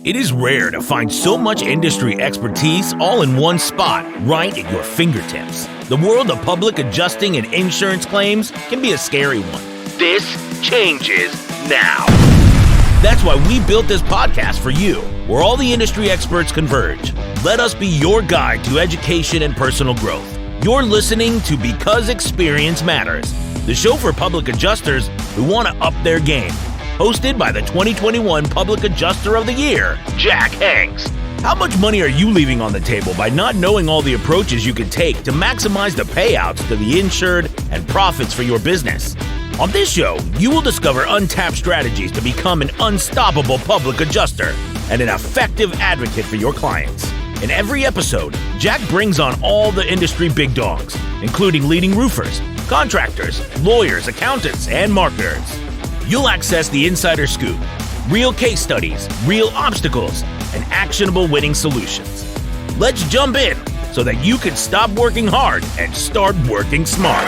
It is rare to find so much industry expertise all in one spot, right at your fingertips. The world of public adjusting and insurance claims can be a scary one. This changes now. That's why we built this podcast for you, where all the industry experts converge. Let us be your guide to education and personal growth. You're listening to Because Experience Matters, the show for public adjusters who want to up their game. Hosted by the 2021 Public Adjuster of the Year, Jack Hanks. How much money are you leaving on the table by not knowing all the approaches you can take to maximize the payouts to the insured and profits for your business? On this show, you will discover untapped strategies to become an unstoppable public adjuster and an effective advocate for your clients. In every episode, Jack brings on all the industry big dogs, including leading roofers, contractors, lawyers, accountants, and marketers. You'll access the insider scoop, real case studies, real obstacles, and actionable winning solutions. Let's jump in so that you can stop working hard and start working smart.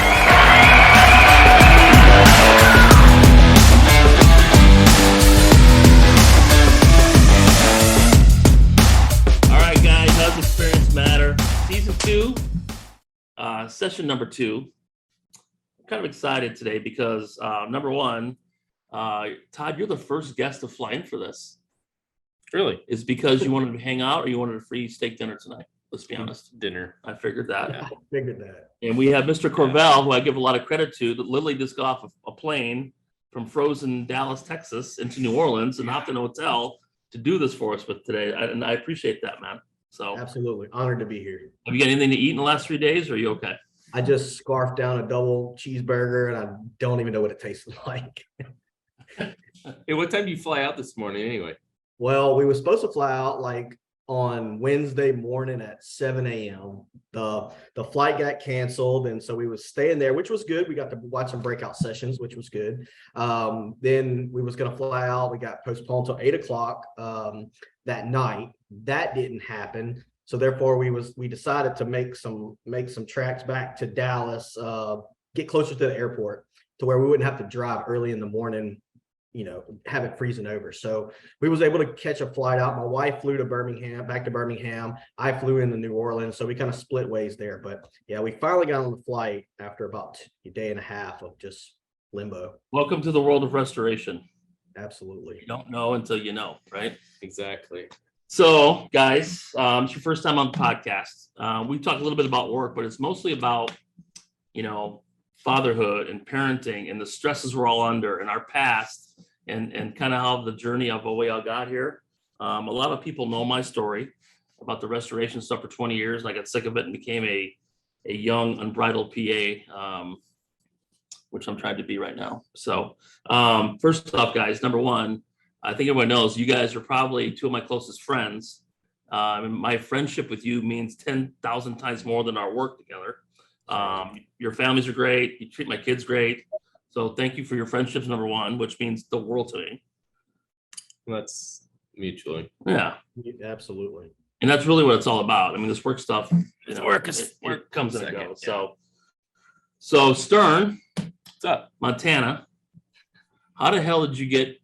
All right, guys, how's Experience Matter? Season 2, session number 2. I'm kind of excited today because number one, Todd, you're the first guest to fly in for this. Really? Is because you wanted to hang out or you wanted a free steak dinner tonight? Let's be honest. Dinner. I figured that. Yeah, figured that. And we have Mr. Courville, who I give a lot of credit to, that literally just got off a plane from frozen Dallas, Texas into New Orleans and hopped in a hotel to do this for us with today. And I appreciate that, man. So Absolutely. Honored to be here. have you got anything to eat in the last 3 days or are you okay? I just scarfed down a double cheeseburger and I don't even know what it tastes like. Hey, what time do you fly out this morning anyway? Well, we were supposed to fly out like on Wednesday morning at 7 a.m. The flight got canceled, and so we was staying there, which was good. We got to watch some breakout sessions, which was good. Then we was going to fly out. We got postponed till 8 o'clock that night. That didn't happen. So therefore, we decided to make some tracks back to Dallas, get closer to the airport to where we wouldn't have to drive early in the morning, have it freezing over. So we was able to catch a flight out. My wife flew to back to Birmingham. I flew into New Orleans. So we kind of split ways there. But yeah, we finally got on the flight after about a day and a half of just limbo. Welcome to the world of restoration. Absolutely. You don't know until you know, right? Exactly. So, guys, it's your first time on the podcast. We talked a little bit about work, but it's mostly about, fatherhood and parenting and the stresses we're all under and our past and kind of how the journey of how we all got here. A lot of people know my story about the restoration stuff for 20 years, and I got sick of it and became a young, unbridled PA, which I'm trying to be right now. So, first off, guys, number one, I think everyone knows you guys are probably two of my closest friends. My friendship with you means 10,000 times more than our work together. Your families are great. You treat my kids great. So thank you for your friendships, number one, which means the world to me. That's mutually. Yeah. Absolutely. And that's really what it's all about. I mean, this work stuff, Work it comes and second, goes. yeah. So Stern, What's up? Montana, how the hell did you get,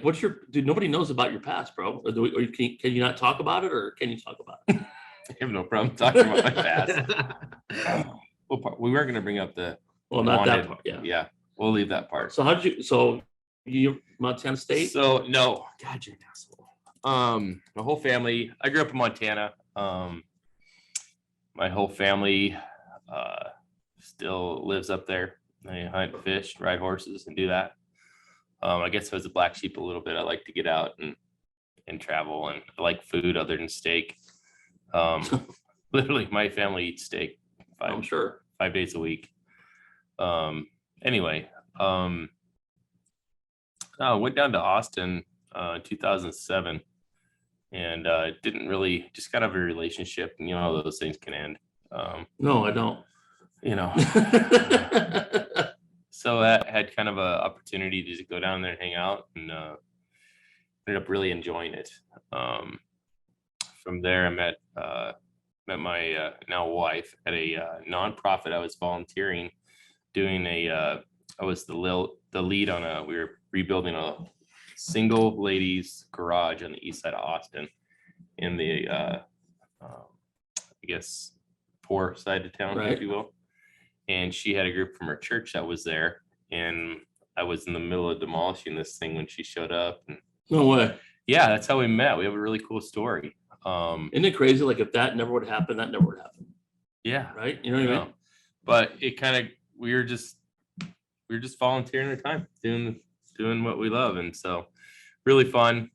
what's dude, nobody knows about your past, bro. Or can you not talk about it or can you talk about it? I have no problem talking about my past. We weren't going to bring up the Not that part. Yeah. Yeah, we'll leave that part. So you Montana State? So no, God, you're an asshole. My whole family. I grew up in Montana. My whole family still lives up there. They hunt, fish, ride horses, and do that. I guess I was a black sheep a little bit. I like to get out and travel, and I like food other than steak. Literally, my family eats steak. I'm sure 5 days a week. Anyway, I went down to Austin in 2007 and didn't really, just kind of a relationship, and how those things can end. no, I don't. So that had kind of a opportunity to just go down there and hang out, and ended up really enjoying it. From there, I met my now wife at a nonprofit. I was volunteering, doing I was the lead on we were rebuilding a single ladies garage on the east side of Austin in the, I guess, poor side of town, Right. if you will. And she had a group from her church that was there. And I was in the middle of demolishing this thing when she showed up. And No way. yeah, that's how we met. We have a really cool story. Isn't it crazy? Like if that never would happen, that never would happen. Yeah. Right. You know what I mean? But it kind of, we were just volunteering our time, doing what we love. And so really fun.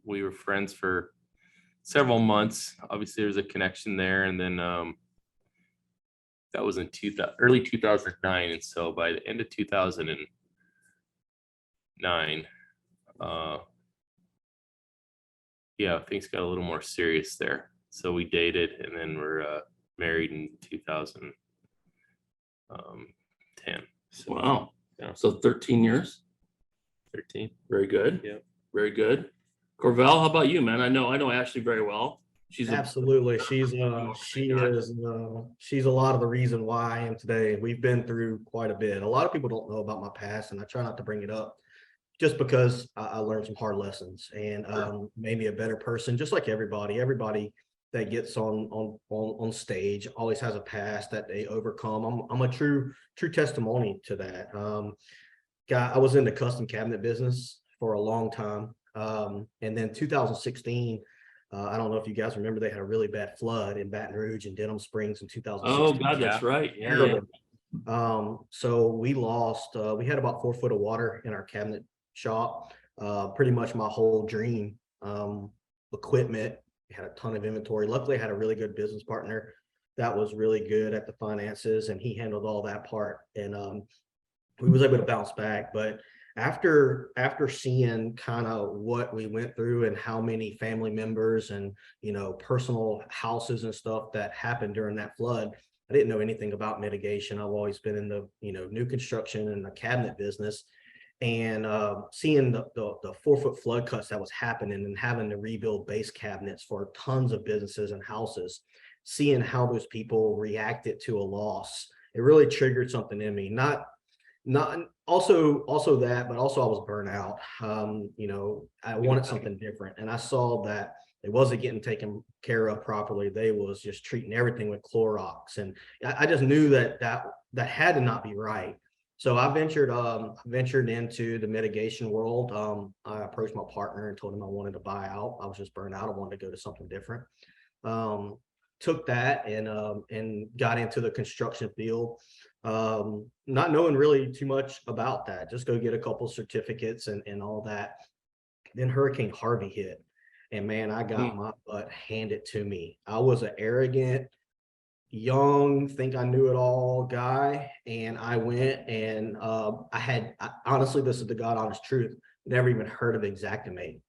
We were friends for several months. Obviously there's a connection there. And then that was in early 2009. And so by the end of 2009, things got a little more serious there. So we dated, and then we're married in 2010. So, Wow. Yeah. So 13 years. 13. Very good. Yeah. Very good. Courville, how about you, man? I know Ashley very well. She's Absolutely. She's a lot of the reason why I am today. We've been through quite a bit. A lot of people don't know about my past, and I try not to bring it up just because I learned some hard lessons and made me a better person, just like everybody. Everybody that gets on stage always has a past that they overcome. I'm a true testimony to that. I was in the custom cabinet business for a long time. And then 2016, I don't know if you guys remember, they had a really bad flood in Baton Rouge and Denham Springs in 2016. Oh God, that's right. Yeah. So we lost, we had about 4 foot of water in our cabinet shop. Pretty much my whole dream equipment. We had a ton of inventory. Luckily I had a really good business partner that was really good at the finances, and he handled all that part, and we was able to bounce back. But after seeing kind of what we went through and how many family members and personal houses and stuff that happened during that flood, I didn't know anything about mitigation. I've always been in the new construction and the cabinet business, and seeing the 4 foot flood cuts that was happening and having to rebuild base cabinets for tons of businesses and houses, seeing how those people reacted to a loss, it really triggered something in me. Not also that, but also I was burnt out. I wanted something different, and I saw that it wasn't getting taken care of properly. They was just treating everything with Clorox, and I just knew that had to not be right. So I ventured into the mitigation world. I approached my partner and told him I wanted to buy out. I was just burnt out. I wanted to go to something different. Took that and got into the construction field, not knowing really too much about that. Just go get a couple certificates and all that. Then Hurricane Harvey hit, and man, I got my butt handed to me. I was an arrogant, young, think I knew it all guy, and I went and honestly, this is the God honest truth, never even heard of Xactimate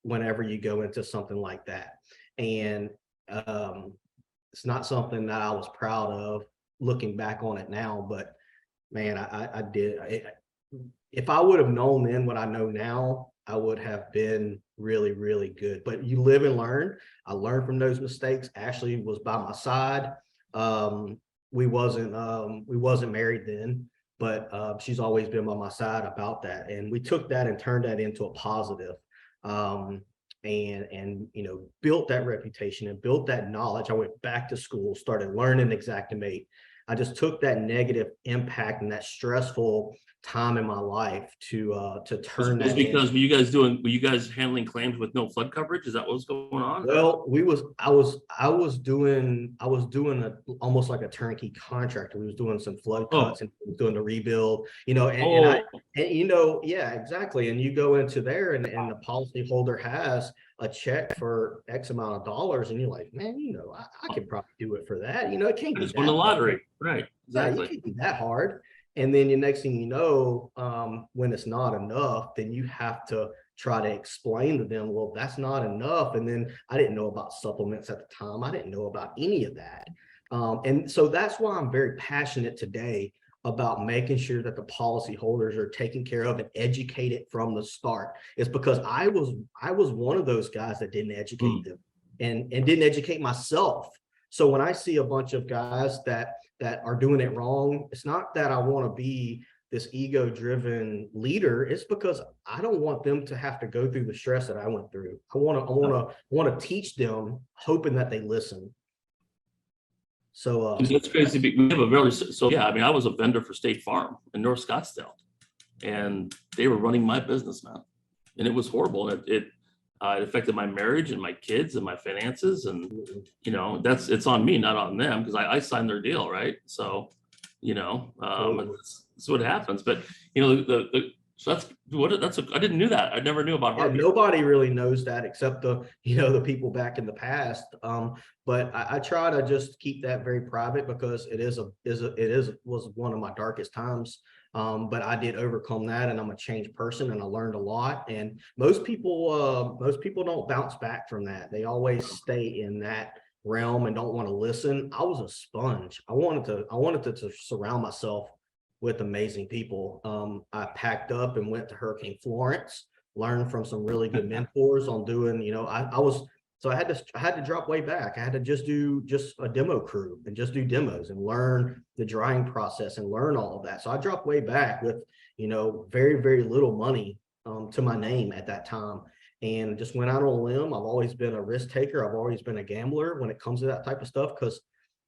whenever you go into something like that. And it's not something that I was proud of looking back on it now, but man, I did. If I would have known then what I know now, I would have been really, really good. But you live and learn. I learned from those mistakes. Ashley was by my side. We wasn't married then, but she's always been by my side about that. And we took that and turned that into a positive. And built that reputation and built that knowledge. I went back to school, started learning Xactimate. I just took that negative impact and that stressful time in my life to turn that. Because were you guys handling claims with no flood coverage? Is that what was going on? Well, I was doing almost like a turnkey contractor. We was doing some flood cuts and doing the rebuild, yeah, exactly. And you go into there and the policyholder has a check for X amount of dollars, and you're like, man, I could probably do it for that. It can't be just won the lottery, right? Exactly. Yeah, you can't be that hard. And then the next thing you know, when it's not enough, then you have to try to explain to them, well, that's not enough. And then I didn't know about supplements at the time. I didn't know about any of that. And so that's why I'm very passionate today about making sure that the policyholders are taken care of and educated from the start. It's because I was one of those guys that didn't educate them and didn't educate myself. So when I see a bunch of guys that are doing it wrong, it's not that I want to be this ego-driven leader, it's because I don't want them to have to go through the stress that I went through. I want to teach them, hoping that they listen. So it's crazy. We have a I mean, I was a vendor for State Farm in North Scottsdale, and they were running my business, man, and it was horrible. And it affected my marriage and my kids and my finances, and it's on me, not on them, because I signed their deal, right? So that's what happens. But so I didn't know that. I never knew about heartbeat. Nobody really knows that except the people back in the past. But I try to just keep that very private, because was one of my darkest times. But I did overcome that, and I'm a changed person, and I learned a lot. And most people don't bounce back from that. They always stay in that realm and don't want to listen. I was a sponge. I wanted to surround myself with amazing people. I packed up and went to Hurricane Florence, learned from some really good mentors on doing, I had to drop way back. I had to just do a demo crew and just do demos and learn the drying process and learn all of that. So I dropped way back with, very, very little money to my name at that time, and just went out on a limb. I've always been a risk taker. I've always been a gambler when it comes to that type of stuff, because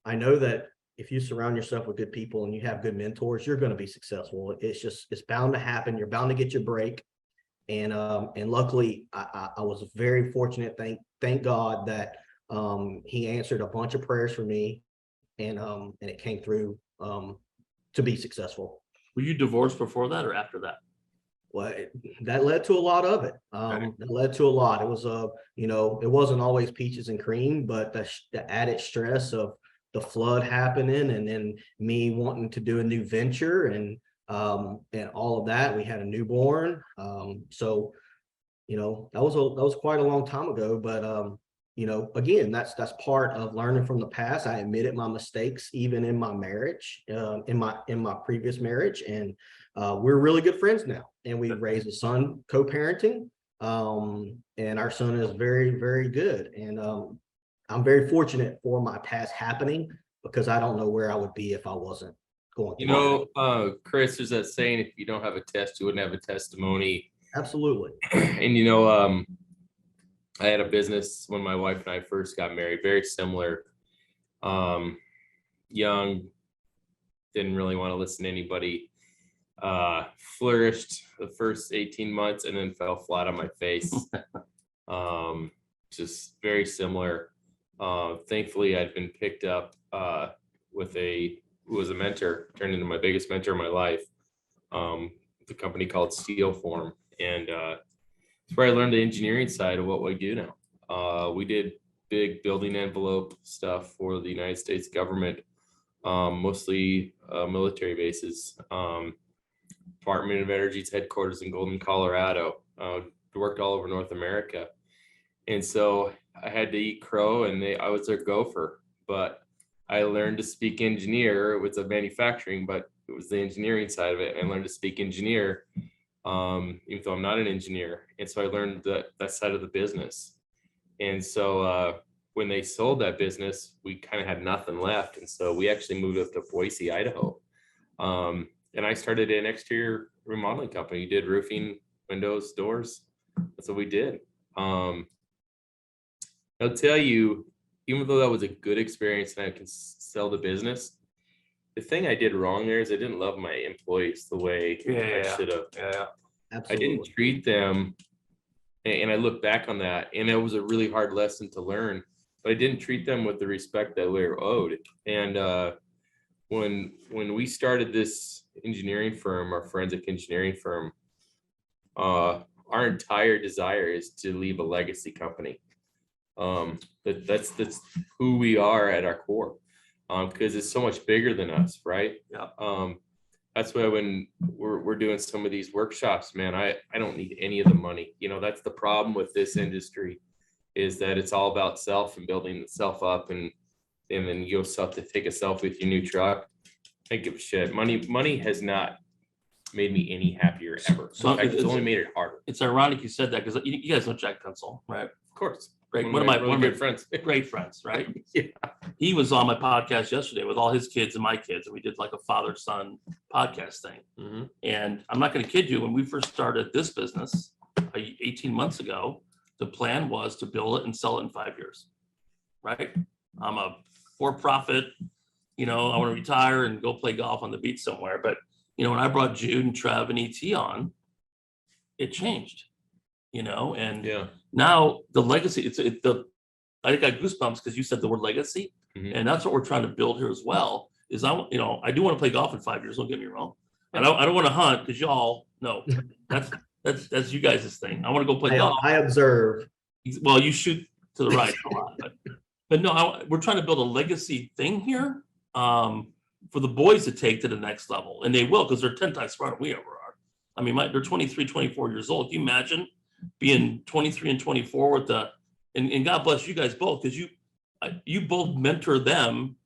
I know that if you surround yourself with good people and you have good mentors, you're going to be successful. It's bound to happen. You're bound to get your break. And luckily I was very fortunate. Thank God that he answered a bunch of prayers for me, and it came through to be successful. Were you divorced before that or after that? Well, that led to a lot of it. That led to a lot. It was it wasn't always peaches and cream, but the added stress of the flood happening, and then me wanting to do a new venture, and all of that. We had a newborn. So that was quite a long time ago, but again, that's part of learning from the past. I admitted my mistakes even in my marriage, in my previous marriage, and we're really good friends now, and we raised a son co-parenting, and our son is very, very good. And I'm very fortunate for my past happening, because I don't know where I would be if I wasn't going through Chris, there's that saying, if you don't have a test, you wouldn't have a testimony. Absolutely. And I had a business when my wife and I first got married, very similar. Young, didn't really want to listen to anybody. Flourished the first 18 months and then fell flat on my face. Just very similar. Thankfully, I'd been picked up who was a mentor, turned into my biggest mentor in my life. The company called Steel Form, and it's where I learned the engineering side of what we do now. We did big building envelope stuff for the United States government, mostly military bases. Department of Energy's headquarters in Golden, Colorado. Worked all over North America, and so I had to eat crow, and I was their gopher. But I learned to speak engineer. It was a manufacturing, but it was the engineering side of it. I learned to speak engineer, even though I'm not an engineer. And so I learned that side of the business. And so when they sold that business, we kind of had nothing left. And so we actually moved up to Boise, Idaho. And I started an exterior remodeling company. Did roofing, windows, doors. That's what we did. I'll tell you, even though that was a good experience and I can sell the business, the thing I did wrong there is I didn't love my employees the way I should have. Yeah, Absolutely. I didn't treat them, and I look back on that, and it was a really hard lesson to learn, but I didn't treat them with the respect that we were owed. And when we started this engineering firm, our forensic engineering firm, our entire desire is to leave a legacy company. That's who we are at our core, because it's so much bigger than us, right? Yeah. That's why when we're doing some of these workshops, man, I don't need any of the money. That's the problem with this industry, is that it's all about self and building itself up, and then you go to take a selfie with your new truck. I give a shit. Money has not made me any happier ever. So In fact, it's only made it harder. It's ironic you said that because you guys know Jack Pencil, right? Of course. Great. One of my good friends. Great friends, right? Yeah. He was on my podcast yesterday with all his kids and my kids, and we did like a father-son podcast thing. Mm-hmm. And I'm not going to kid you, when we first started this business 18 months ago, the plan was to build it and sell it in 5 years, right? I'm a for-profit, I want to retire and go play golf on the beach somewhere. But, when I brought Jude and Trev and ET on, it changed, and now the legacy, I got goosebumps because you said the word legacy. Mm-hmm. And that's what we're trying to build here as well, is I do want to play golf in 5 years. Don't get me wrong. I don't want to hunt because y'all know that's you guys' thing. I want to go play golf. I observe. Well, you shoot to the right a lot, but no, we're trying to build a legacy thing here for the boys to take to the next level, and they will, because they're 10 times smarter than we ever are. I mean, they're 23, 24 years old. Can you imagine being 23 and 24 with and God bless you guys both, because you both mentor them.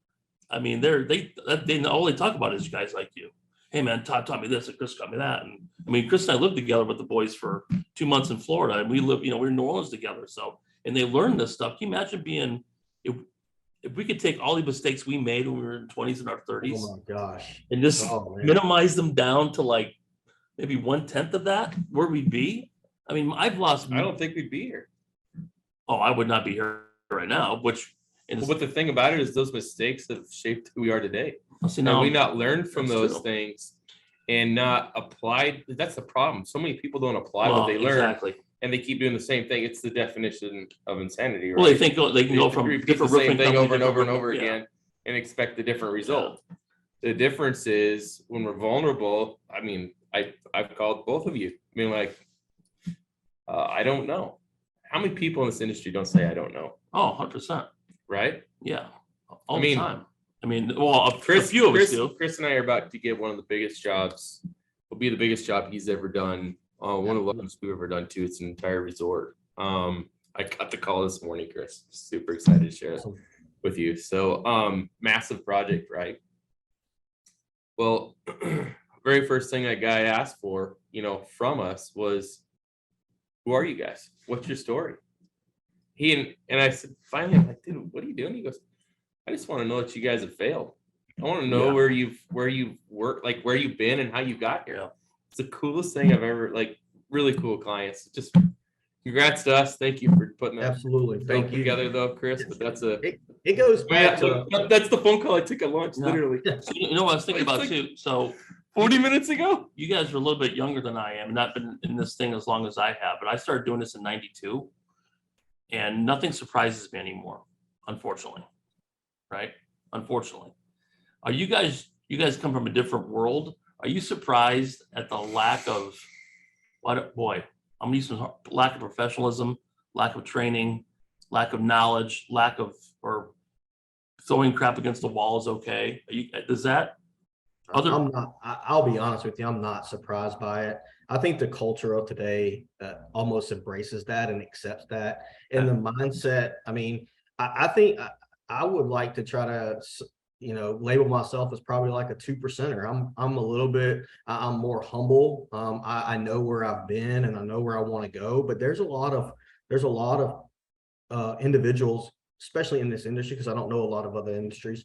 I mean, they all they talk about is guys like you. Hey man, Todd taught me this and Chris taught me that. And I mean, Chris and I lived together with the boys for 2 months in Florida, and we lived, we were in New Orleans together. So, and they learned this stuff. Can you imagine if we could take all the mistakes we made when we were in 20s and our 30s, oh my gosh, and just minimize them down to like maybe 1/10 of that, where we'd be? I mean, I don't think we'd be here. Oh, I would not be here right now, but the thing about it is those mistakes have shaped who we are today. See, and we not learned from those true. Things and not applied. That's the problem. So many people don't apply what they learn. Exactly. And they keep doing the same thing. It's the definition of insanity. Right? Well, they think they can go from repeat the same thing over and over and over again and expect a different result. Yeah. The difference is when we're vulnerable. I mean, I've called both of you. I mean, like, I don't know. How many people in this industry don't say I don't know? Oh, 100%. Right? Yeah. All the time. I mean, well, a few of us do. Chris and I are about to get one of the biggest jobs. Will be the biggest job he's ever done. One of the largest we've ever done too. It's an entire resort. I got the call this morning, Chris. Super excited to share it with you. So, massive project, right? Well, very first thing that guy asked for, from us was, who are you guys? What's your story? And I said, finally, I'm like, dude, what are you doing? He goes, I just want to know that you guys have failed. I want to know where you've worked, like where you've been and how you got here. It's the coolest thing I've ever, like, really cool clients. Just congrats to us. Thank you for putting that Thank you together though, Chris. But that's it goes back to that's the phone call I took at lunch, literally. So, what I was thinking about too. So 40 minutes ago. You guys are a little bit younger than I am, not been in this thing as long as I have, but I started doing this in 92, and nothing surprises me anymore, unfortunately. Right? Unfortunately. Are you guys come from a different world? Are you surprised at the lack of I'm using lack of professionalism, lack of training, lack of knowledge, or throwing crap against the wall is okay? I'll be honest with you, I'm not surprised by it. I think the culture of today almost embraces that and accepts that. And the mindset, I mean, I think I would like to try to, label myself as probably like a 2%er. I'm a little bit, I'm more humble. I know where I've been and I know where I want to go, but there's a lot of individuals, especially in this industry, because I don't know a lot of other industries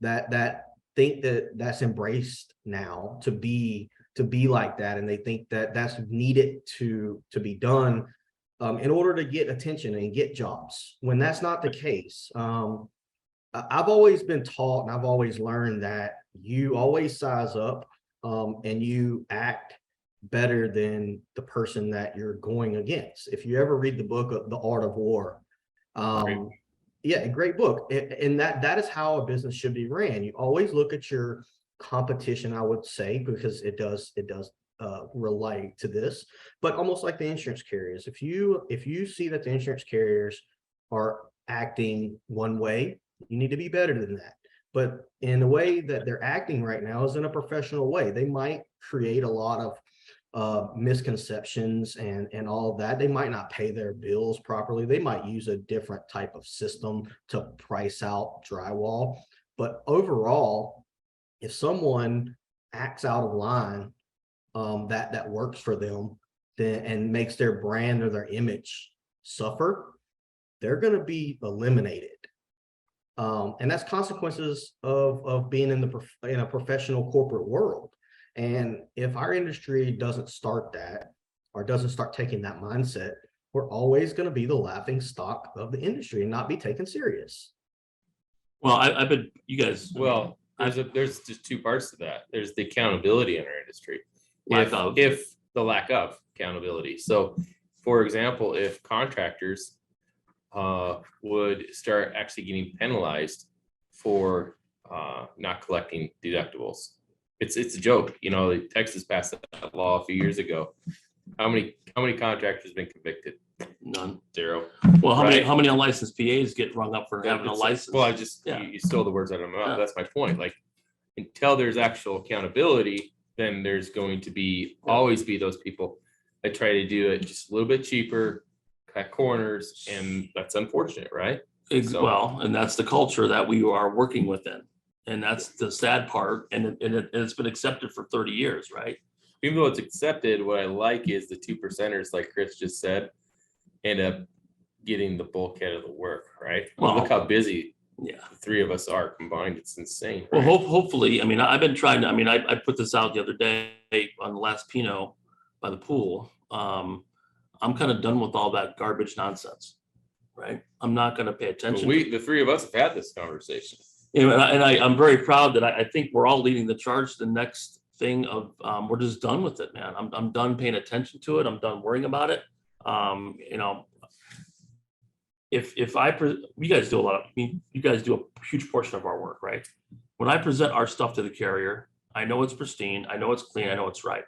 that think that's embraced now to be like that, and they think that that's needed to be done in order to get attention and get jobs, when that's not the case. I've always been taught and I've always learned that you always size up and you act better than the person that you're going against. If you ever read the book The Art of War, great book. And that is how a business should be ran. You always look at your competition, I would say, because it does relate to this, but almost like the insurance carriers. If you see that the insurance carriers are acting one way, you need to be better than that. But in the way that they're acting right now is in a professional way. They might create a lot of misconceptions and all of that. They might not pay their bills properly. They might use a different type of system to price out drywall. But overall, if someone acts out of line, that works for them and makes their brand or their image suffer, they're going to be eliminated. And that's consequences of being in a professional corporate world. And if our industry doesn't start that, or doesn't start taking that mindset, we're always going to be the laughing stock of the industry and not be taken serious. Well, I've been, you guys. Well, there's just two parts to that. There's the accountability in our industry. If the lack of accountability. So, for example, if contractors would start actually getting penalized for not collecting deductibles. It's a joke. You know, Texas passed that law a few years ago. How many contractors have been convicted? None. Zero. Well, how many unlicensed PAs get rung up for having a license? Well, you stole the words out of my mouth. That's my point. Like, until there's actual accountability, then there's going to always be those people that try to do it just a little bit cheaper, cut corners, and that's unfortunate, right? Well, and that's the culture that we are working within, and that's the sad part. And it's been accepted for 30 years, right? Even though it's accepted, what I like is the 2%ers, like Chris just said, end up getting the bulkhead of the work, right? Well, look how busy the three of us are combined. It's insane. Right? Well, hopefully, I mean, I've been trying to, I put this out the other day on the last Pinot by the pool. I'm kind of done with all that garbage nonsense, right? I'm not going to pay attention. The three of us have had this conversation. And I'm very proud that I think we're all leading the charge to the next thing of we're just done with it, man. I'm done paying attention to it. I'm done worrying about it. You know, you guys do you guys do a huge portion of our work, right? When I present our stuff to the carrier, I know it's pristine, I know it's clean, I know it's right.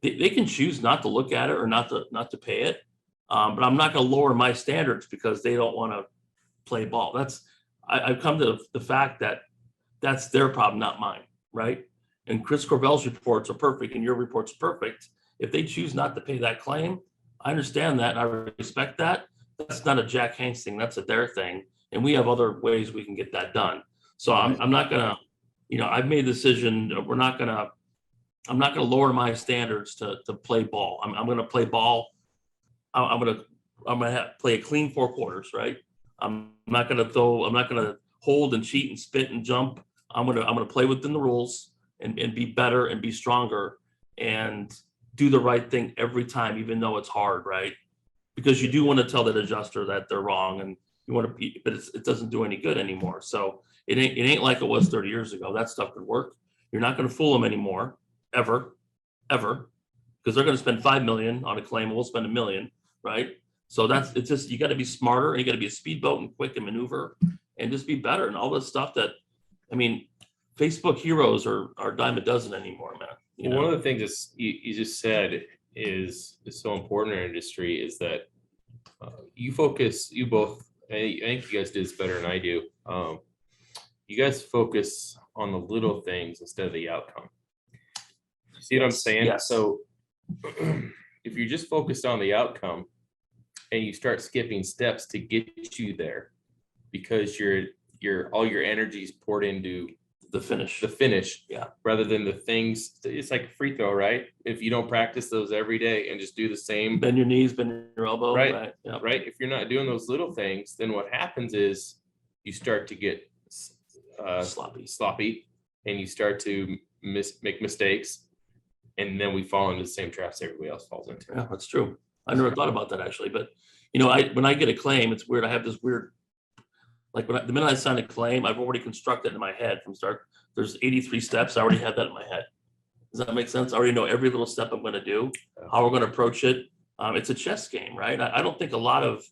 They can choose not to look at it or not to pay it, but I'm not going to lower my standards because they don't want to play ball. I've come to the fact that that's their problem, not mine, right? And Chris Courville's reports are perfect, and your report's perfect. If they choose not to pay that claim, I understand that and I respect that. That's not a Jack Hanks thing. That's a their thing. And we have other ways we can get that done. So I'm not going to, you know, I've made a decision. I'm not going to lower my standards to play ball. I'm going to play ball. I'm going to play a clean 4 quarters, right? I'm not going to hold and cheat and spit and jump. I'm going to play within the rules and be better and be stronger and do the right thing every time, even though it's hard, right? Because you do want to tell that adjuster that they're wrong, and you want to be, but it doesn't do any good anymore. So it ain't like it was 30 years ago. That stuff could work. You're not going to fool them anymore, ever, because they're going to spend $5 million on a claim, and we'll spend $1 million, right? So it's just, you got to be smarter, and you got to be a speedboat and quick and maneuver, and just be better. And all this stuff that, I mean, Facebook heroes are a dime a dozen anymore, man. One of the things that you just said is so important in our industry is that you both, I think you guys do this better than I do. You guys focus on the little things instead of the outcome. You see what I'm saying? Yes. So if you're just focused on the outcome and you start skipping steps to get you there because all your energy is poured into the finish, rather than the things, it's like a free throw, right? If you don't practice those every day and just do the same, bend your knees, bend your elbow, right? Right. If you're not doing those little things, then what happens is you start to get sloppy, and you start to make mistakes, and then we fall into the same traps everybody else falls into. Yeah, that's true. I never thought about that actually, but you know, when I get a claim, it's weird. I have this weird, like the minute I sign a claim, I've already constructed in my head from start. There's 83 steps. I already had that in my head. Does that make sense? I already know every little step I'm going to do, how we're going to approach it. It's a chess game, right? I don't think a lot of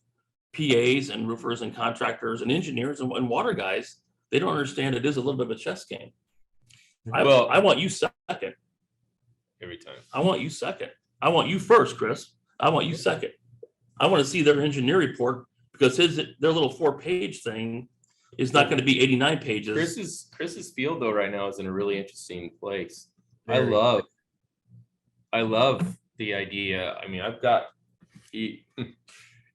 PAs and roofers and contractors and engineers and water guys, they don't understand it is a little bit of a chess game. I want you second. Every time. I want you second. I want you first, Chris. I want you second. I want to see their engineer report because their little 4-page thing is not going to be 89 pages. Chris's field though right now is in a really interesting place. Very. I love the idea. I mean, I've got he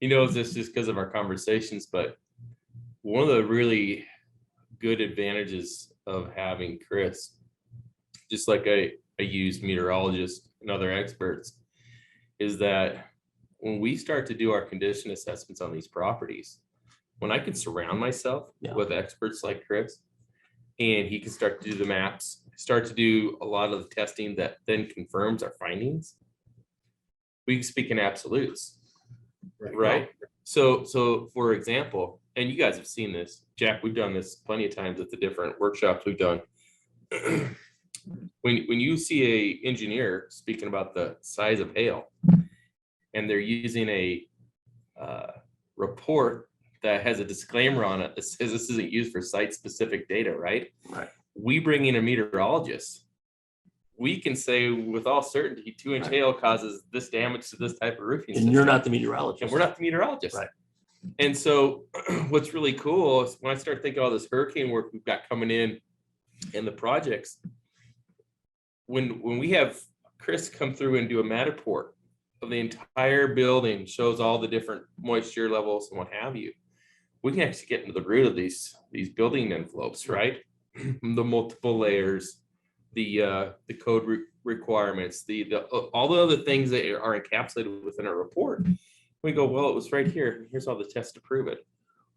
knows this just because of our conversations, but one of the really good advantages of having Chris, just like I I use meteorologists and other experts, is that when we start to do our condition assessments on these properties, when I can surround myself with experts like Chris, and he can start to do the maps, start to do a lot of the testing that then confirms our findings, we can speak in absolutes, right? So for example, and you guys have seen this, Jack, we've done this plenty of times at the different workshops we've done. When you see a engineer speaking about the size of hail, and they're using a report that has a disclaimer on it that says this isn't used for site-specific data, right? Right. We bring in a meteorologist. We can say with all certainty 2-inch hail causes this damage to this type of roofing system. And you're not the meteorologist. And we're not the meteorologist. Right. And so what's really cool is when I start thinking all this hurricane work we've got coming in and the projects, when we have Chris come through and do a Matterport of the entire building, shows all the different moisture levels and what have you, we can actually get into the root of these building envelopes, right? The multiple layers, the code requirements, the all the other things that are encapsulated within a report. We go, well, it was right here. Here's all the tests to prove it.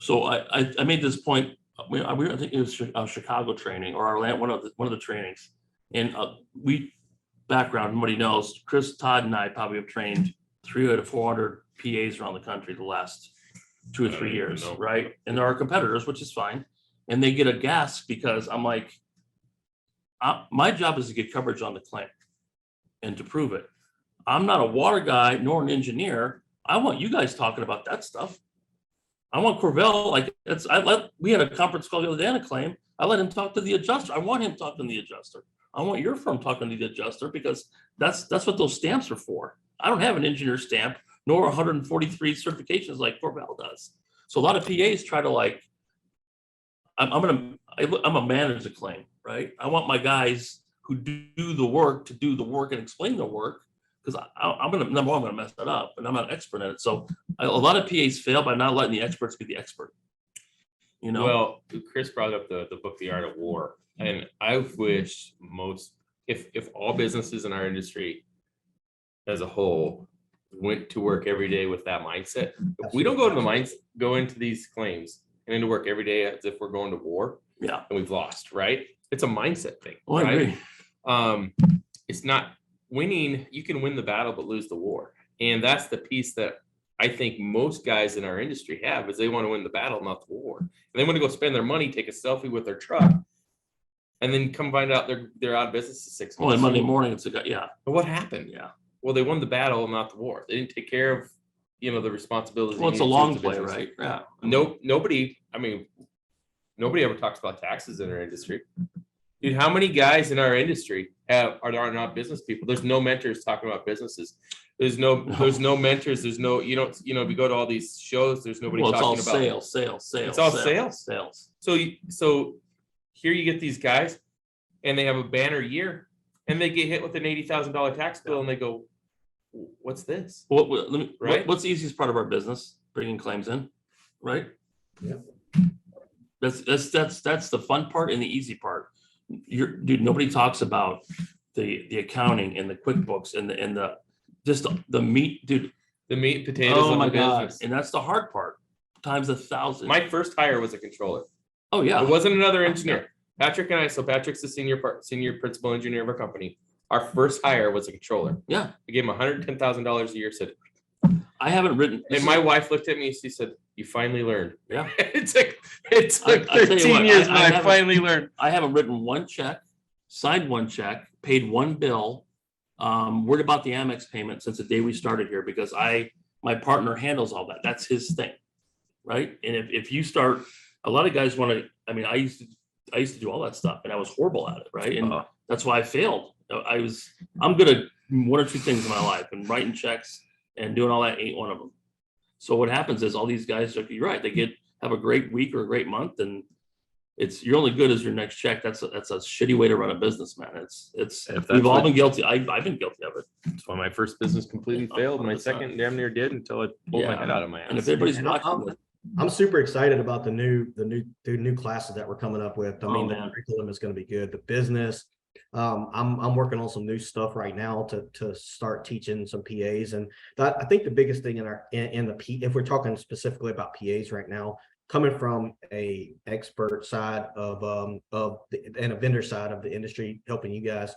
So I made this point. I think it was a Chicago training or one of the trainings, and background, nobody knows. Chris, Todd, and I probably have trained 300 to 400 PAs around the country the last 2 or 3 years, right? And there are competitors, which is fine, and they get a gasp because I'm like, my job is to get coverage on the claim and to prove it. I'm not a water guy nor an engineer. I want you guys talking about that stuff. I want Courville, we had a conference call the other day on a claim. I let him talk to the adjuster. I want him talking to the adjuster. I want your firm talking to the adjuster because that's what those stamps are for. I don't have an engineer stamp nor 143 certifications like Courville does. So a lot of PAs try to I'm a manage the claim, right? I want my guys who do the work to do the work and explain the work, because I'm gonna mess that up, and I'm not an expert at it. So a lot of PAs fail by not letting the experts be the expert. You know. Well, Chris brought up the book, The Art of War, and I wish if all businesses in our industry as a whole went to work every day with that mindset. If we don't go into these claims and into work every day as if we're going to war, and we've lost, right? It's a mindset thing, right? I agree. It's not winning. You can win the battle but lose the war, and that's the piece that I think most guys in our industry have, is they want to win the battle, not the war. And they want to go spend their money, take a selfie with their truck, and then come find out they're out of business in 6 months. Well, on Monday morning, it's but what happened? Yeah. Well, they won the battle, not the war. They didn't take care of, the responsibilities. Well, it's a long play, right? Yeah. Nobody ever talks about taxes in our industry. Dude, how many guys in our industry are not business people? There's no mentors talking about businesses. There's no mentors. There's no, if you go to all these shows, there's nobody talking about sales. It's all sales. So here you get these guys and they have a banner year and they get hit with an $80,000 tax bill and they go, what's this? What's the easiest part of our business? Bringing claims in, right? Yeah. That's the fun part and the easy part. Dude, nobody talks about the accounting and the QuickBooks and the meat, dude. The meat and potatoes. Oh my God. And that's the hard part, times 1,000. My first hire was a controller. Oh yeah. It wasn't another engineer. Patrick and I, so Patrick's the senior principal engineer of our company. Our first hire was a controller. Yeah. I gave him $110,000 a year, said, I haven't written. And my wife looked at me, she said, you finally learned. Yeah. It took 13 years, but I finally learned. I haven't written one check, signed one check, paid one bill, worried about the Amex payment since the day we started here, because my partner handles all that. That's his thing. Right. And if you start, a lot of guys want to, I used to do all that stuff and I was horrible at it. Right. And that's why I failed. I'm good at one or two things in my life, and writing checks and doing all that ain't one of them. So what happens is all these guys, you're right, they have a great week or a great month, and you're only good as your next check. That's a shitty way to run a business, man. We've all been guilty. I've been guilty of it. That's why my first business completely failed. My second damn near did, until I pulled my head out of my ass. And if everybody's watching, I'm super excited about the new classes that we're coming up with. The curriculum is going to be good. The business, I'm working on some new stuff right now to start teaching some PAs. And I think the biggest thing in the P, if we're talking specifically about PAs right now, coming from a expert side and a vendor side of the industry, helping you guys,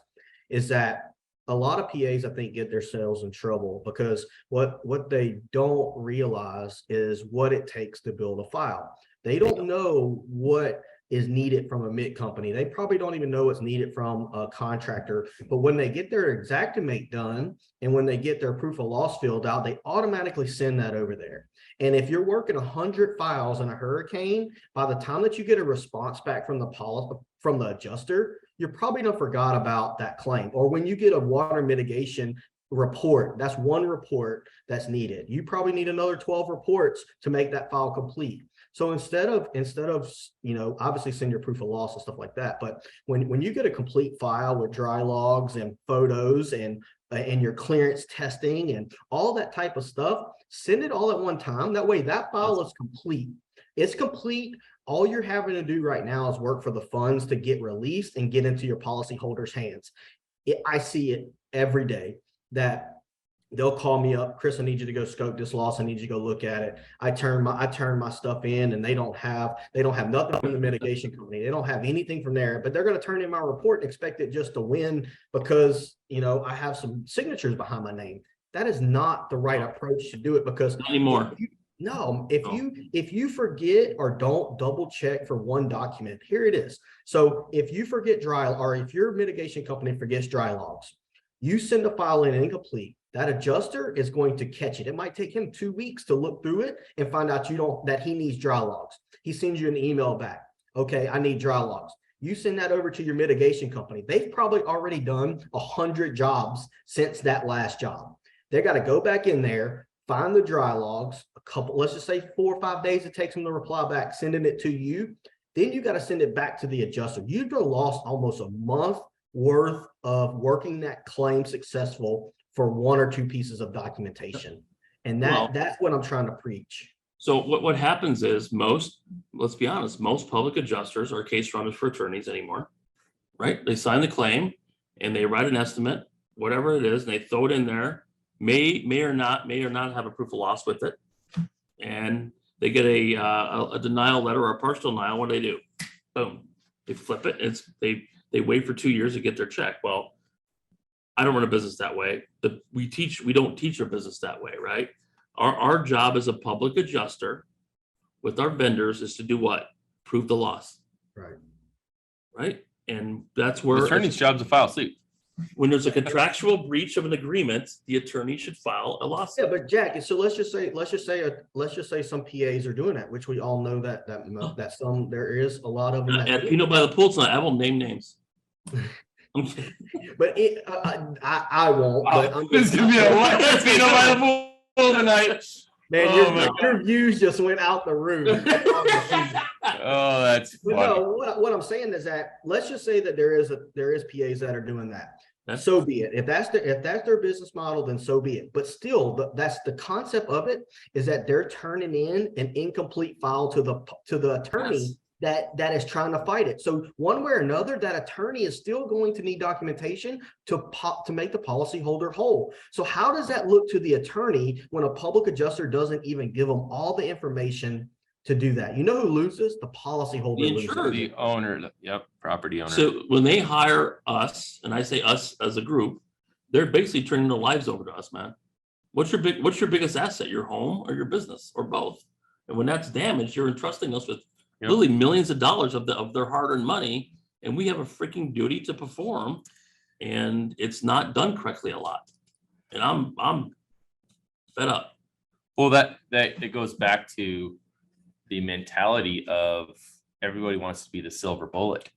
is that a lot of PAs, I think, get themselves in trouble because what they don't realize is what it takes to build a file. They don't know what is needed from a MIT company. They probably don't even know what's needed from a contractor. But when they get their Xactimate done and when they get their proof of loss filled out, they automatically send that over there. And if you're working 100 files in a hurricane, by the time that you get a response back from the adjuster, you're probably gonna forgot about that claim. Or when you get a water mitigation report, that's one report that's needed. You probably need another 12 reports to make that file complete. So instead of, obviously send your proof of loss and stuff like that. But when you get a complete file with dry logs and photos and your clearance testing and all that type of stuff, send it all at one time. That way that file is complete. It's complete. All you're having to do right now is work for the funds to get released and get into your policyholders' hands. I see it every day that they'll call me up, Chris, I need you to go scope this loss. I need you to go look at it. I turn my stuff in and they don't have nothing from the mitigation company. They don't have anything from there, but they're going to turn in my report and expect it just to win because, I have some signatures behind my name. That is not the right approach to do it because Not anymore. If you forget or don't double check for one document, here it is. So if you forget if your mitigation company forgets dry logs, you send a file in incomplete, that adjuster is going to catch it. It might take him 2 weeks to look through it and find out that he needs dry logs. He sends you an email back. Okay, I need dry logs. You send that over to your mitigation company. They've probably already done 100 jobs since that last job. They got to go back in there, find the dry logs, let's just say 4 or 5 days it takes them to reply back, sending it to you. Then you got to send it back to the adjuster. You've lost almost a month worth of working that claim successful for 1 or 2 pieces of documentation. And that's what I'm trying to preach. So what happens is let's be honest, most public adjusters are case runners for attorneys anymore, right? They sign the claim and they write an estimate, whatever it is, and they throw it in there, may or not have a proof of loss with it. And they get a denial letter or a partial denial. What do? Boom, they flip it. They wait for 2 years to get their check. Well, I don't run a business that way. We don't teach our business that way, right? Our job as a public adjuster with our vendors is to do what? Prove the loss. Right. And that's where The attorney's job is to file suit. When there's a contractual breach of an agreement, the attorney should file a lawsuit. Yeah, but Jack, so let's just say some PAs are doing that, which we all know that there is a lot of them. At Pino by the pool tonight, I won't name names. But I won't. But This is gonna be a what? Pino by the pool tonight. Man, your views just went out the roof. Oh, that's funny. No, what I'm saying is that let's just say that there is PAs that are doing that. So be it. If that's their business model, then so be it. But still, that's the concept of it, is that they're turning in an incomplete file to the attorney that is trying to fight it. So one way or another, that attorney is still going to need documentation to make the policyholder whole. So how does that look to the attorney when a public adjuster doesn't even give them all the information to do that? You know who loses? The policyholder. The insurer. The owner, property owner. So when they hire us, and I say us as a group, they're basically turning their lives over to us, man. What's your biggest asset? Your home or your business or both? And when that's damaged, you're entrusting us with literally millions of dollars of their hard-earned money, and we have a freaking duty to perform, and it's not done correctly a lot. And I'm fed up. Well, that it goes back to the mentality of everybody wants to be the silver bullet.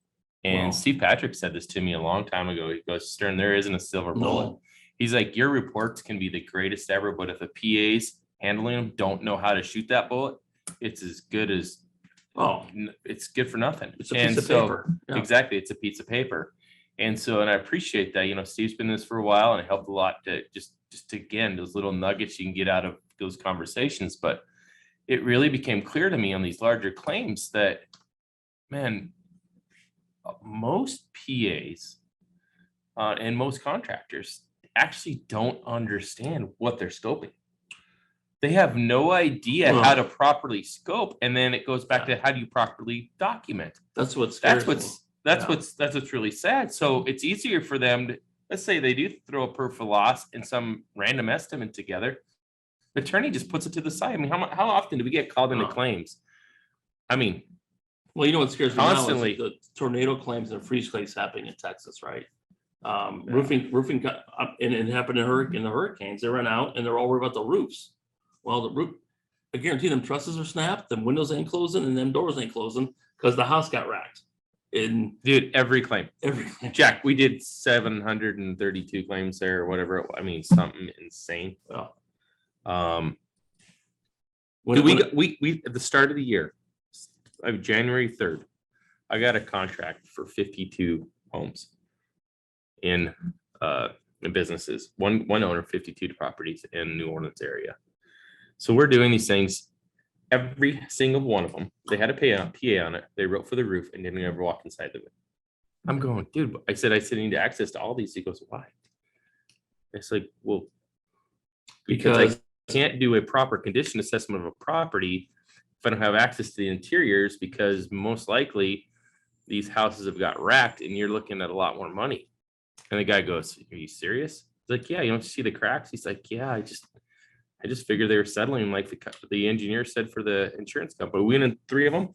And Steve Patrick said this to me a long time ago. He goes, Stern, there isn't a silver bullet. He's like, your reports can be the greatest ever, but if the PAs handling them don't know how to shoot that bullet, it's as good as it's good for nothing. It's a piece of paper. Yeah. Exactly, it's a piece of paper. And I appreciate that. Steve's been in this for a while, and it helped a lot to just again, those little nuggets you can get out of those conversations. But it really became clear to me on these larger claims that, man, most PAs and most contractors actually don't understand what they're scoping. They have no idea how to properly scope, and then it goes back to how do you properly document. That's what's really sad. So it's easier for them to, let's say they do throw a per for loss and some random estimate together. The attorney just puts it to the side. I mean, how often do we get called into claims? I mean, well, you know what scares me constantly. now is the tornado claims and freeze claims happening in Texas, right? Roofing got up, and it happened in the hurricanes. They ran out and they're all worried about the roofs. Well, the roof, I guarantee them trusses are snapped, them windows ain't closing, and them doors ain't closing because the house got racked. Dude, every claim. Jack, we did 732 claims there or whatever. I mean, something insane. Well, we at the start of the year, January 3rd, I got a contract for 52 homes in businesses. One owner, 52 properties in New Orleans area. So we're doing these things. Every single one of them, they had a PA on it. They wrote for the roof and didn't ever walk inside of it. I'm going, dude. I said I need access to all these. He goes, why? It's like, well, because I can't do a proper condition assessment of a property if I don't have access to the interiors, because most likely these houses have got racked and you're looking at a lot more money. And the guy goes, are you serious? He's like, yeah, you don't see the cracks? He's like, yeah, I just figured they were settling like the engineer said for the insurance company. We went in three of them.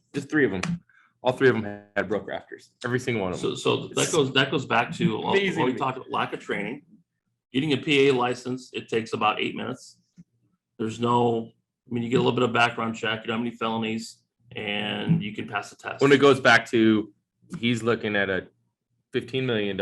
All three of them had broke rafters. Every single one of them. So that goes back to what we talked about, lack of training. Getting a PA license, it takes about 8 minutes. There's no, I mean, you get a little bit of background check, you don't have any felonies, and you can pass the test. When it goes back to, he's looking at a $15 million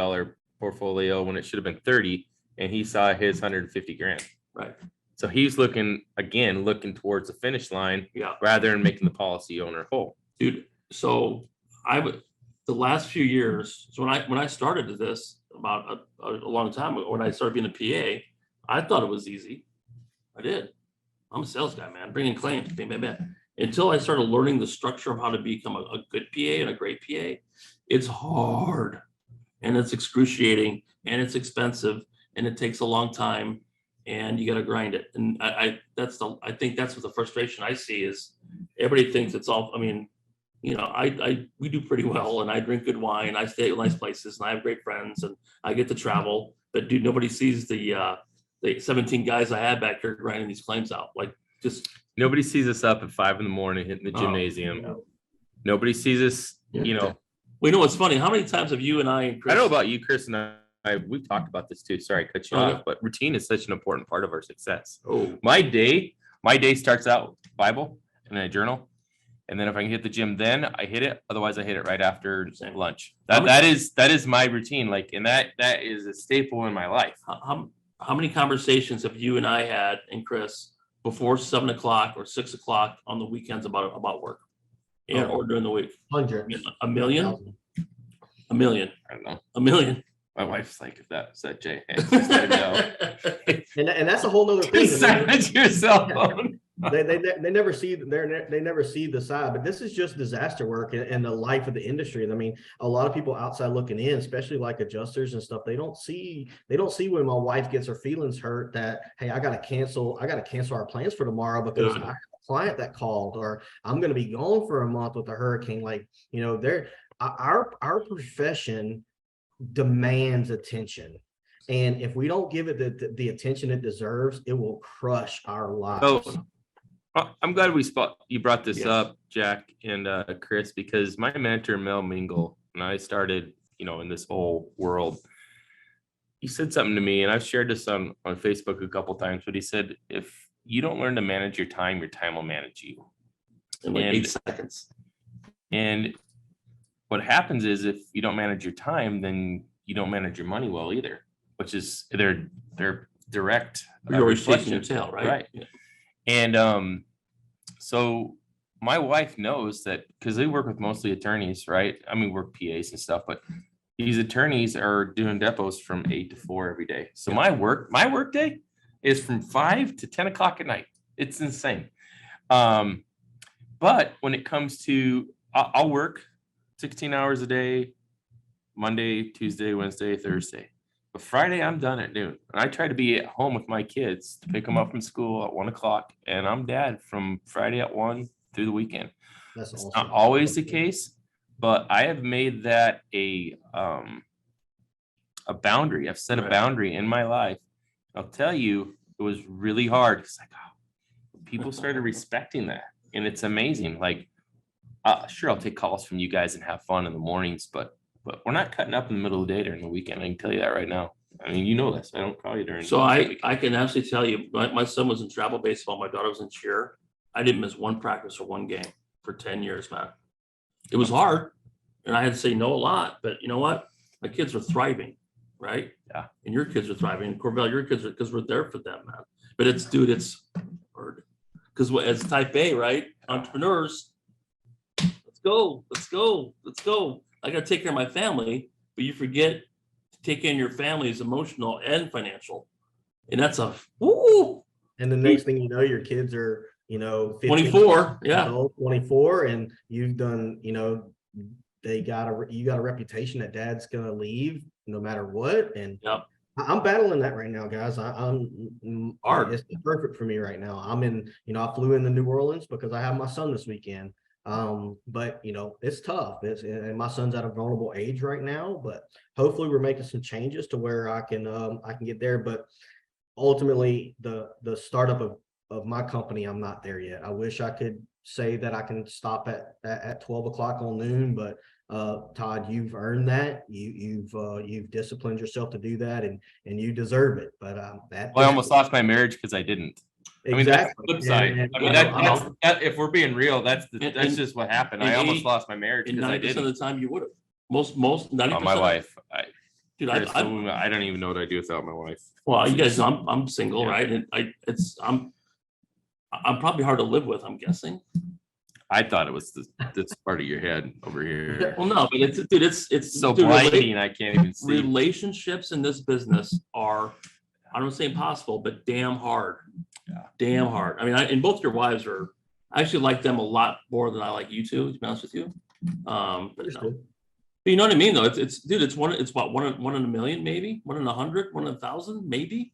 portfolio when it should have been 30, and he saw his 150 grand. Right. So he's looking towards the finish line, rather than making the policy owner whole. Dude, so the last few years, so when I started this about a long time ago, when I started being a PA, I thought it was easy. I did. I'm a sales guy, man. Bringing claims, bang, bang, bang. Until I started learning the structure of how to become a good PA and a great PA, it's hard and it's excruciating and it's expensive and it takes a long time and you got to grind it. And I think that's what the frustration I see is everybody thinks it's all, I mean, you know, we do pretty well and I drink good wine. I stay at nice places and I have great friends and I get to travel, but dude, nobody sees the 17 guys I had back here grinding these claims out. Like, just nobody sees us up at 5 a.m. hitting the gymnasium. No. Nobody sees us, you know. We know what's funny. How many times have you and I Chris, I know about you, Chris, and we've talked about this too. Sorry, I cut you off, but routine is such an important part of our success. Oh, my day starts out with Bible and then a journal. And then if I can hit the gym, then I hit it. Otherwise, I hit it right after lunch. That is my routine. Like, and that is a staple in my life. How many conversations have you and I had, and Chris, before 7 o'clock or 6 o'clock on the weekends about work, or during the week? 100. A million. I don't know. A million. My wife's like, if that said Jay, no. and that's a whole nother thing. Silence your cell phone. They never see they never see the side, but this is just disaster work and the life of the industry. And I mean, a lot of people outside looking in, especially like adjusters and stuff, they don't see when my wife gets her feelings hurt that, hey, I gotta cancel our plans for tomorrow because I have a client that called, or I'm gonna be gone for a month with a hurricane. Like, you know, our profession demands attention. And if we don't give it the attention it deserves, it will crush our lives. So, I'm glad you brought this up, Jack and Chris, because my mentor, Mel Mingle, and I started, you know, in this whole world, he said something to me, and I've shared this on Facebook a couple times, but he said, if you don't learn to manage your time will manage you. In like 8 seconds. And what happens is if you don't manage your time, then you don't manage your money well either, which is they're direct. You're always chasing your tail, right? Right. Yeah. And so my wife knows that because they work with mostly attorneys, right? I mean, we're PAs and stuff, but these attorneys are doing depots from 8 to 4 every day. So my work day is from 5 to 10 o'clock at night. It's insane. But when it comes to, I'll work 16 hours a day, Monday, Tuesday, Wednesday, Thursday. But Friday, I'm done at noon. And I try to be at home with my kids to pick them up from school at 1 o'clock. And I'm dad from Friday at 1 through the weekend. That's It's awesome. not always the case, but I have made that a boundary. I've set a Right. boundary in my life. I'll tell you, it was really hard. It's like, people started respecting that. And it's amazing. Like, sure, I'll take calls from you guys and have fun in the mornings, but we're not cutting up in the middle of the day during the weekend. I can tell you that right now. I mean, you know this. I don't call you during. So the I weekend. can actually tell you, my son was in travel baseball. My daughter was in cheer. I didn't miss one practice or one game for 10 years, man. It was hard. And I had to say no a lot, but you know what? My kids are thriving, right? Yeah. And your kids are thriving. And Courville, your kids are, because we're there for them, man. But it's, dude, it's hard. Because as type A, right? Entrepreneurs, let's go. I got to take care of my family, but you forget to take care of your family's emotional and financial. And that's woo. And the next thing you know, your kids are, 15, 24. Yeah. 24, and you've done, you got a reputation that dad's going to leave no matter what. And Yep. I'm battling that right now, guys. I'm Hard. It's perfect for me right now. I'm in, I flew into New Orleans because I have my son this weekend. But it's tough. And my son's at a vulnerable age right now, but hopefully we're making some changes to where I can get there. But ultimately the startup of my company, I'm not there yet. I wish I could say that I can stop at 12 o'clock on noon, but Todd, you've earned that. You've disciplined yourself to do that, and you deserve it. But I almost lost my marriage because I didn't. Exactly. I mean, that's the flip side. And, I mean, that if we're being real, that's just what happened. I almost lost my marriage And because I 90% didn't. of the time you would have. Most 90%. My wife. Dude, I don't even know what I do without my wife. well, you guys know I'm single, Yeah. right? And I'm probably hard to live with, I'm guessing. I thought it was this part of your head over here. Well, no, but it's So dude, blinding, I can't even see. relationships in this business are, I don't say impossible, but damn hard. Yeah. Damn hard. I mean, and both your wives I actually like them a lot more than I like you two, to be honest with you. But no. But you know what I mean, though. It's about one in a million, maybe 1 in 100, 1 in 1,000, maybe.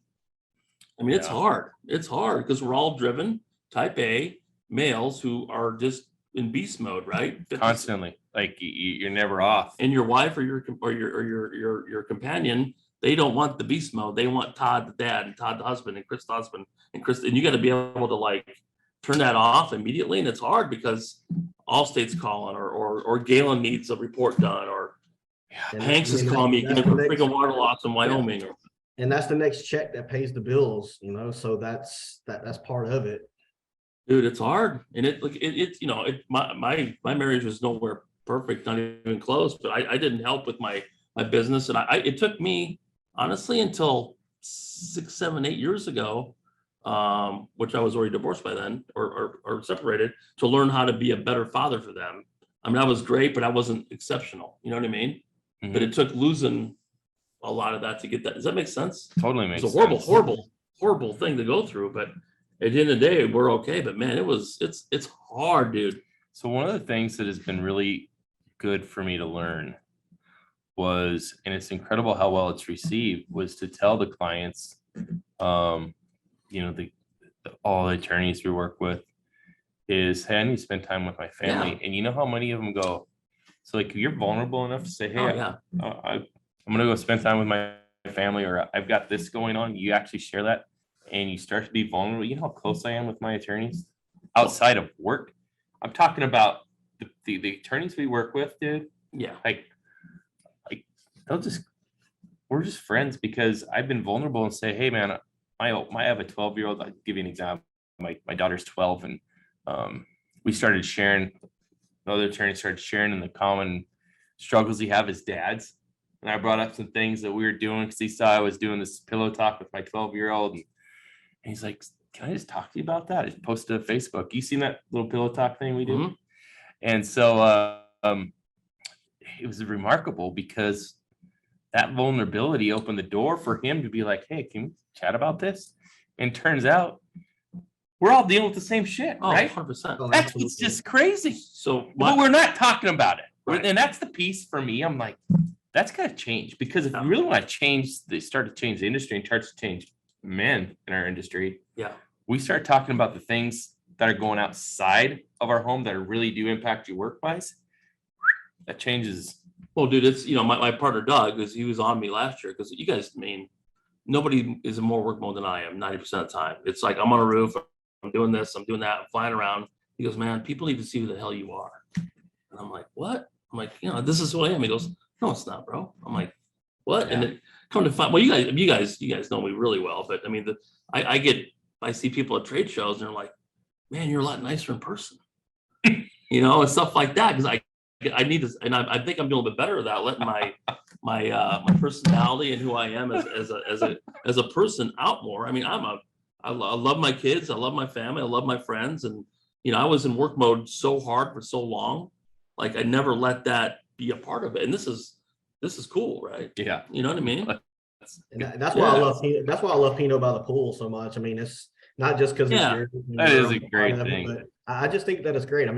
I mean, it's hard. It's hard because we're all driven type A males who are just in beast mode, right? Constantly, like you're never off. And your wife or your companion, they don't want the beast mode. They want Todd the dad and Todd the husband and Chris the husband and Chris. And you got to be able to like turn that off immediately. And it's hard because Allstate's calling or Galen needs a report done or Hanks is calling me for freaking water loss in Wyoming. And that's the next check that pays the bills, so that's part of it. Dude, it's hard. And my marriage was nowhere perfect, not even close, but I didn't help with my business. And it took me honestly until 6, 7, 8 years ago, which I was already divorced by then or separated, to learn how to be a better father for them. I mean, I was great, but I wasn't exceptional. You know what I mean? Mm-hmm. But it took losing a lot of that to get that. Does that make sense? Totally makes sense. It's a horrible thing to go through, but at the end of the day, we're okay. But man, it's hard, dude. So one of the things that has been really good for me to learn was, and it's incredible how well it's received, was to tell the clients, all the attorneys we work with, is, hey, I need to spend time with my family. Yeah. And you know how many of them go, so like you're vulnerable enough to say, hey, I'm going to go spend time with my family, or I've got this going on. You actually share that and you start to be vulnerable. You know how close I am with my attorneys outside of work. I'm talking about the attorneys we work with, dude. Yeah. Like we're just friends because I've been vulnerable and say, hey man, I have a 12-year-old. I'll give you an example. My daughter's 12, and we started sharing. Other attorneys started sharing in the common struggles he have as dads. And I brought up some things that we were doing because he saw I was doing this pillow talk with my 12-year-old. And he's like, can I just talk to you about that? I just posted to Facebook. You seen that little pillow talk thing we do? Mm-hmm. And so it was remarkable because that vulnerability opened the door for him to be like, hey, can we chat about this? And turns out we're all dealing with the same shit, right? 100%. It's just crazy. So but we're not talking about it. Right. And that's the piece for me. I'm like, That's got to change, because if you really want to change, they start to change the industry and starts to change men in our industry. Yeah. We start talking about the things that are going outside of our home that really do impact you work-wise. That changes. Well, dude, it's, my partner Doug, he was on me last year because you guys, nobody is in more work mode than I am 90% of the time. It's like I'm on a roof, I'm doing this, I'm doing that, I'm flying around. He goes, man, people need to see who the hell you are. And I'm like, what? I'm like, this is who I am. He goes, no, it's not, bro. I'm like, what? Yeah. And then come to find, well, you guys know me really well, but I see people at trade shows and they're like, man, you're a lot nicer in person, and stuff like that. Cause I need this, and I think I'm doing a little bit better at that, letting my personality and who I am as a person out more. I love my kids. I love my family. I love my friends. And, I was in work mode so hard for so long. Like I never let that be a part of it. And this is cool, right? Yeah. You know what I mean? And that's why I love Pinot by the Pool so much. It's not just because it's yours. That is a great thing. But I just think that it's great.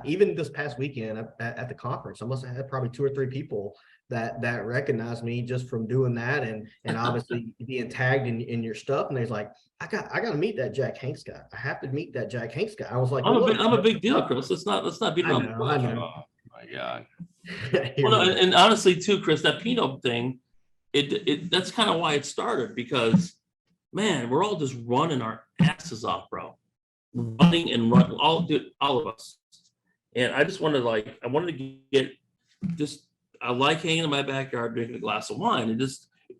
Even this past weekend at the conference, I must have had probably 2 or 3 people that recognized me just from doing that, and obviously being tagged in your stuff. And they're like, I got to meet that Jack Hanks guy. I have to meet that Jack Hanks guy. I was like, I'm a big deal, Chris. Let's not beat around the bush. Oh my God. Well, and honestly, too, Chris, that Pinot thing, that's kind of why it started, because, man, we're all just running our asses off, bro. Running and running, all of us. And I just wanted to get just, I like hanging in my backyard drinking a glass of wine. And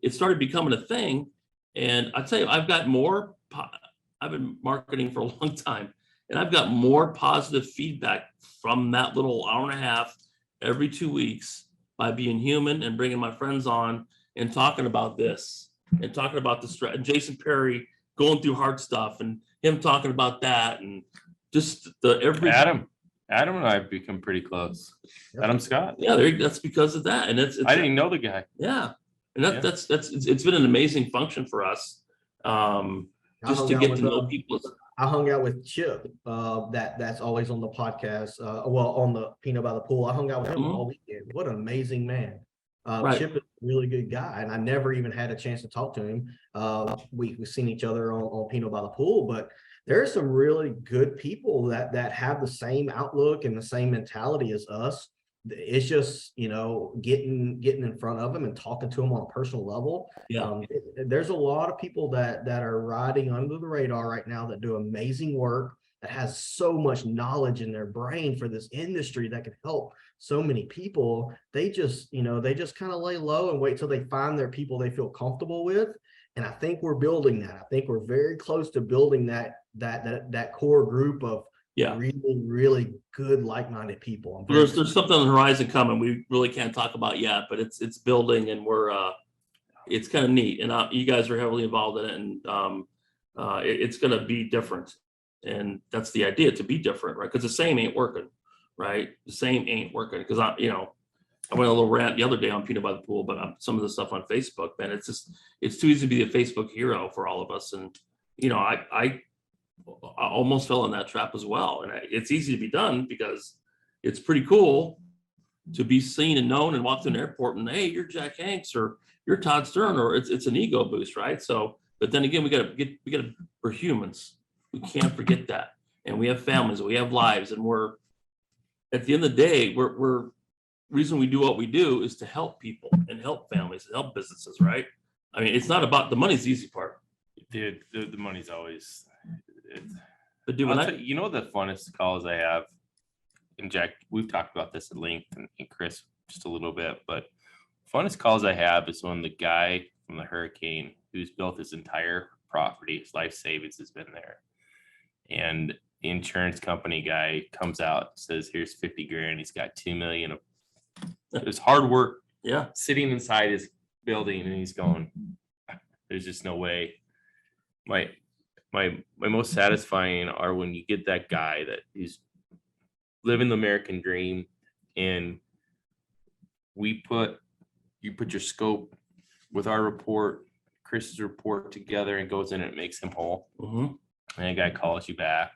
it started becoming a thing. And I tell you, I've been marketing for a long time, and I've got more positive feedback from that little hour and a half every 2 weeks by being human and bringing my friends on and talking about this and talking about the stress. Jason Perry going through hard stuff and him talking about that, and just Adam and I have become pretty close. Yep. Adam Scott. Yeah, that's because of that. And it's I didn't know the guy. Yeah. And it's been an amazing function for us. Just to get to know people. I hung out with Chip, that's always on the podcast. On the Pinot by the Pool. I hung out with him all weekend. What an amazing man. Right. Chip is a really good guy, and I never even had a chance to talk to him. We've seen each other on Pinot by the Pool, but there are some really good people that have the same outlook and the same mentality as us. It's just, getting in front of them and talking to them on a personal level. Yeah. There's a lot of people that are riding under the radar right now that do amazing work, that has so much knowledge in their brain for this industry that can help so many people. They just kind of lay low and wait till they find their people they feel comfortable with. And I think we're building that. I think we're very close to building that core group of really, really good, like-minded people. There's something on the horizon coming we really can't talk about yet, but it's building, and we're it's kind of neat. And you guys are heavily involved in it, and it's going to be different. And that's the idea, to be different, right? Because the same ain't working, right? The same ain't working. Because I went a little rant the other day on Pinot by the Pool, but some of the stuff on Facebook, man, it's too easy to be a Facebook hero for all of us. And I almost fell in that trap as well. And it's easy to be done because it's pretty cool to be seen and known and walk through an airport and, hey, you're Jack Hanks or you're Todd Stern, or it's an ego boost, right? So, but then again, we're humans. We can't forget that. And we have families, and we have lives, and we're, at the end of the day, we're reason we do what we do is to help people and help families and help businesses, right? It's not about the money's the easy part. Dude, the money's always. But dude, the funnest calls I have, and Jack, we've talked about this at length, and Chris just a little bit, but funnest calls I have is when the guy from the hurricane who's built his entire property, his life savings has been there, and the insurance company guy comes out, says, here's 50 grand. He's got 2 million of his hard work sitting inside his building, and he's going, there's just no way. My most satisfying are when you get that guy that is living the American dream, and you put your scope with our report, Chris's report together, and goes in and it makes him whole. Mm-hmm. And a guy calls you back.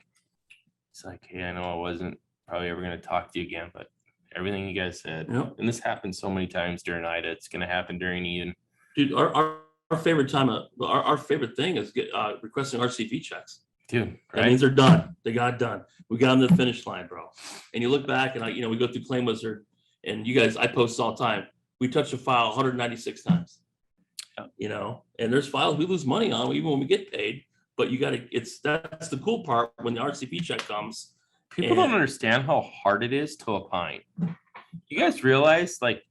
It's like, hey, I know I wasn't probably ever going to talk to you again, but everything you guys said. Yep. And this happens so many times during IDA. It's going to happen during Eden. Dude, our favorite time, our favorite thing is requesting RCV checks. Dude, That right? means they're done. They got done. We got them to the finish line, bro. And you look back and we go through Claim Wizard, and you guys, I post all the time. We touch a file 196 times. Yeah. And there's files we lose money on even when we get paid. But that's the cool part when the RCP check comes. People don't understand how hard it is to opine. You guys realize, like,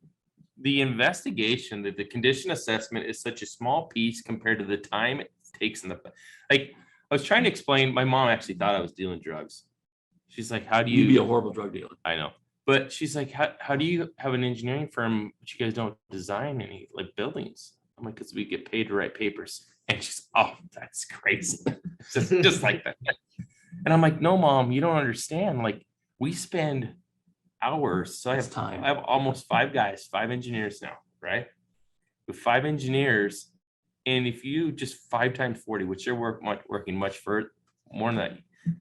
the investigation, that the condition assessment is such a small piece compared to the time it takes in the, like, I was trying to explain, my mom actually thought I was dealing drugs. She's like, how do You'd be you, a horrible drug dealer. I know, but she's like, how do you have an engineering firm, but you guys don't design any like buildings? I'm like, because we get paid to write papers. And she's, oh, that's crazy. just like that. And I'm like, no, Mom, you don't understand. Like, we spend hours. So I have almost 5 guys, 5 engineers now, right? With 5 engineers. And if you just 5 times 40, which they're working much for more than that,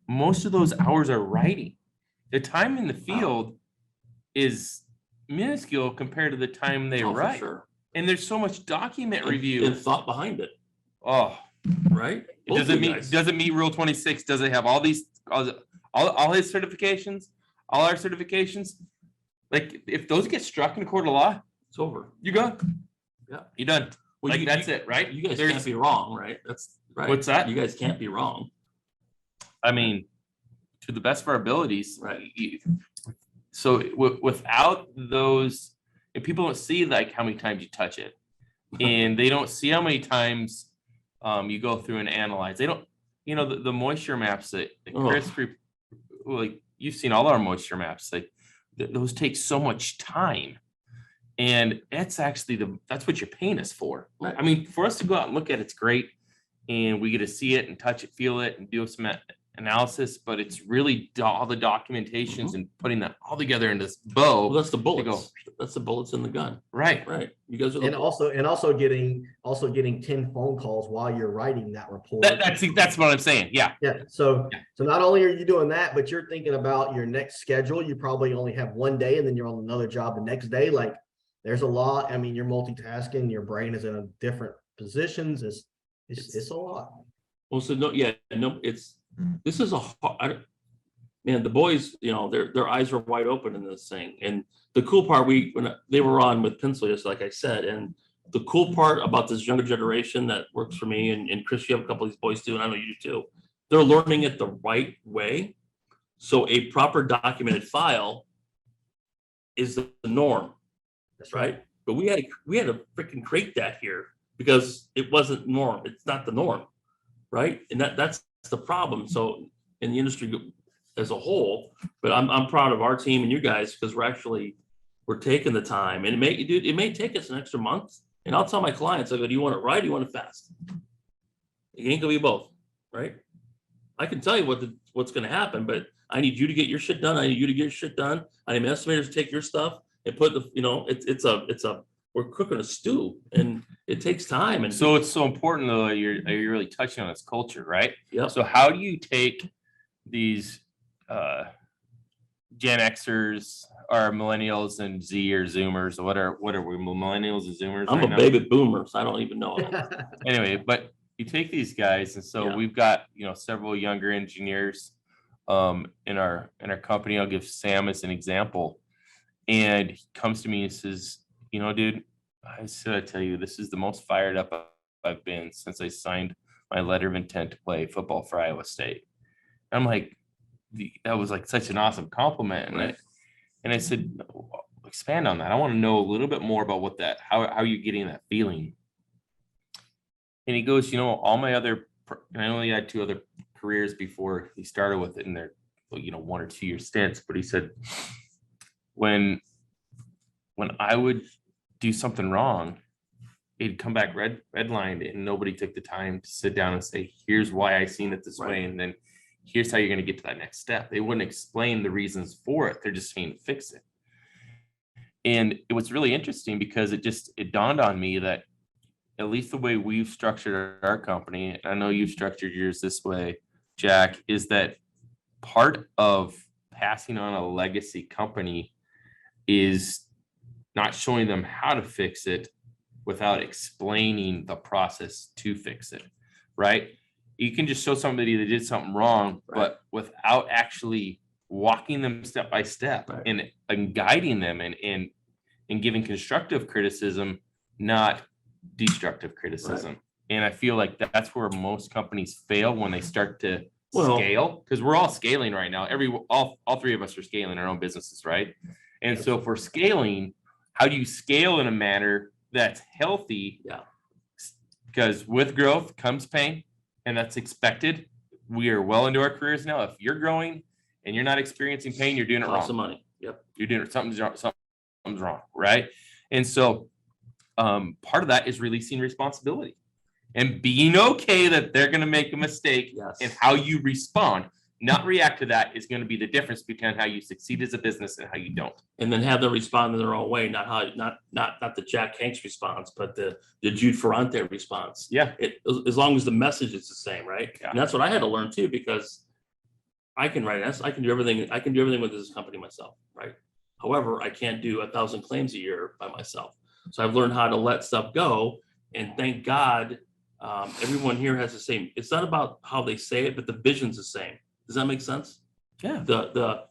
most of those hours are writing. The time in the field is minuscule compared to the time they write. Sure. And there's so much document review and thought behind it. Oh, right. Does it meet Rule 26? Does it have all these, all his certifications, all our certifications? Like, if those get struck in a court of law, it's over. You go. Yeah, you're done. Well, like, that's it, right? You guys can't be wrong, right? That's right. What's that? You guys can't be wrong. I mean, to the best of our abilities, right? So without those, if people don't see like how many times you touch it, and they don't see how many times you go through and analyze. They don't, the moisture maps that Chris, like, you've seen all our moisture maps, like those take so much time. And that's actually that's what you're paying us for. Right. I mean, for us to go out and look at it's great, and we get to see it and touch it, feel it, and do some analysis, but it's really all the documentations and putting that all together in this bow. Well, that's the bullets. That's the bullets in the gun. Right. You guys are also getting 10 phone calls while you're writing that report. That's what I'm saying. Yeah. So not only are you doing that, but you're thinking about your next schedule. You probably only have one day, and then you're on another job the next day. Like, there's a lot. I mean, you're multitasking. Your brain is in a different positions. It's a lot. Well, so this is man, the boys, their eyes are wide open in this thing. And the cool part, when they were on with Pencil, just like I said, and the cool part about this younger generation that works for me, and Chris, you have a couple of these boys too, and I know you do too, they're learning it the right way. So a proper documented file is the norm. That's right. But we had to freaking create that here because it wasn't norm. It's not the norm. Right. And that's the problem. So in the industry as a whole, but I'm proud of our team and you guys, because we're taking the time, and it may take us an extra month. And I'll tell my clients, I go, do you want it right? Or do you want it fast? It ain't gonna be both. Right. I can tell you what's going to happen, but I need you to get your shit done. I need you to get your shit done. I need estimators to take your stuff and put we're cooking a stew, and it takes time. And so it's so important, though, you're really touching on this culture, right? Yeah. So how do you take these Gen Xers or millennials and Z or Zoomers, or what are we, millennials and Zoomers? I'm a baby boomer, so I don't even know. Anyway, but you take these guys, and so we've got several younger engineers in our company. I'll give Sam as an example, and he comes to me and says, dude, I gotta tell you, this is the most fired up I've been since I signed my letter of intent to play football for Iowa State. I'm like, that was like such an awesome compliment. Right. And I said, expand on that. I want to know a little bit more about how are you getting that feeling? And he goes, all my other, and I only had 2 other careers before he started with it in their, 1 or 2 year stints. But he said, when I would do something wrong, it'd come back redlined, and nobody took the time to sit down and say, here's why I seen it this way. And then here's how you're going to get to that next step. They wouldn't explain the reasons for it. They're just saying, fix it. And it was really interesting because it dawned on me that at least the way we've structured our company, and I know you've structured yours this way, Jack, is that part of passing on a legacy company is not showing them how to fix it without explaining the process to fix it, right? You can just show somebody that did something wrong, but without actually walking them step by step and guiding them and giving constructive criticism, not destructive criticism. And I feel like that's where most companies fail when they start to scale, because we're all scaling right now. All three of us are scaling our own businesses, right? And so if we're scaling, how do you scale in a manner that's healthy? Yeah. Because with growth comes pain, and that's expected. We are well into our careers now. If you're growing and you're not experiencing pain, you're doing it wrong. Lots of money. Yep. You're doing it. Something's wrong, right? And so part of that is releasing responsibility and being okay that they're going to make a mistake, and how you respond, not react to that, is going to be the difference between how you succeed as a business and how you don't. And then have them respond in their own way, not the Jack Hanks response, but the Jude Ferrante response. Yeah. As long as the message is the same, right? Yeah. And that's what I had to learn too, because I can write S, I can do everything with this company myself, right? However, I can't do 1,000 claims a year by myself. So I've learned how to let stuff go, and thank God, everyone here has the same. It's not about how they say it, but the vision's the same. Does that make sense? Yeah. The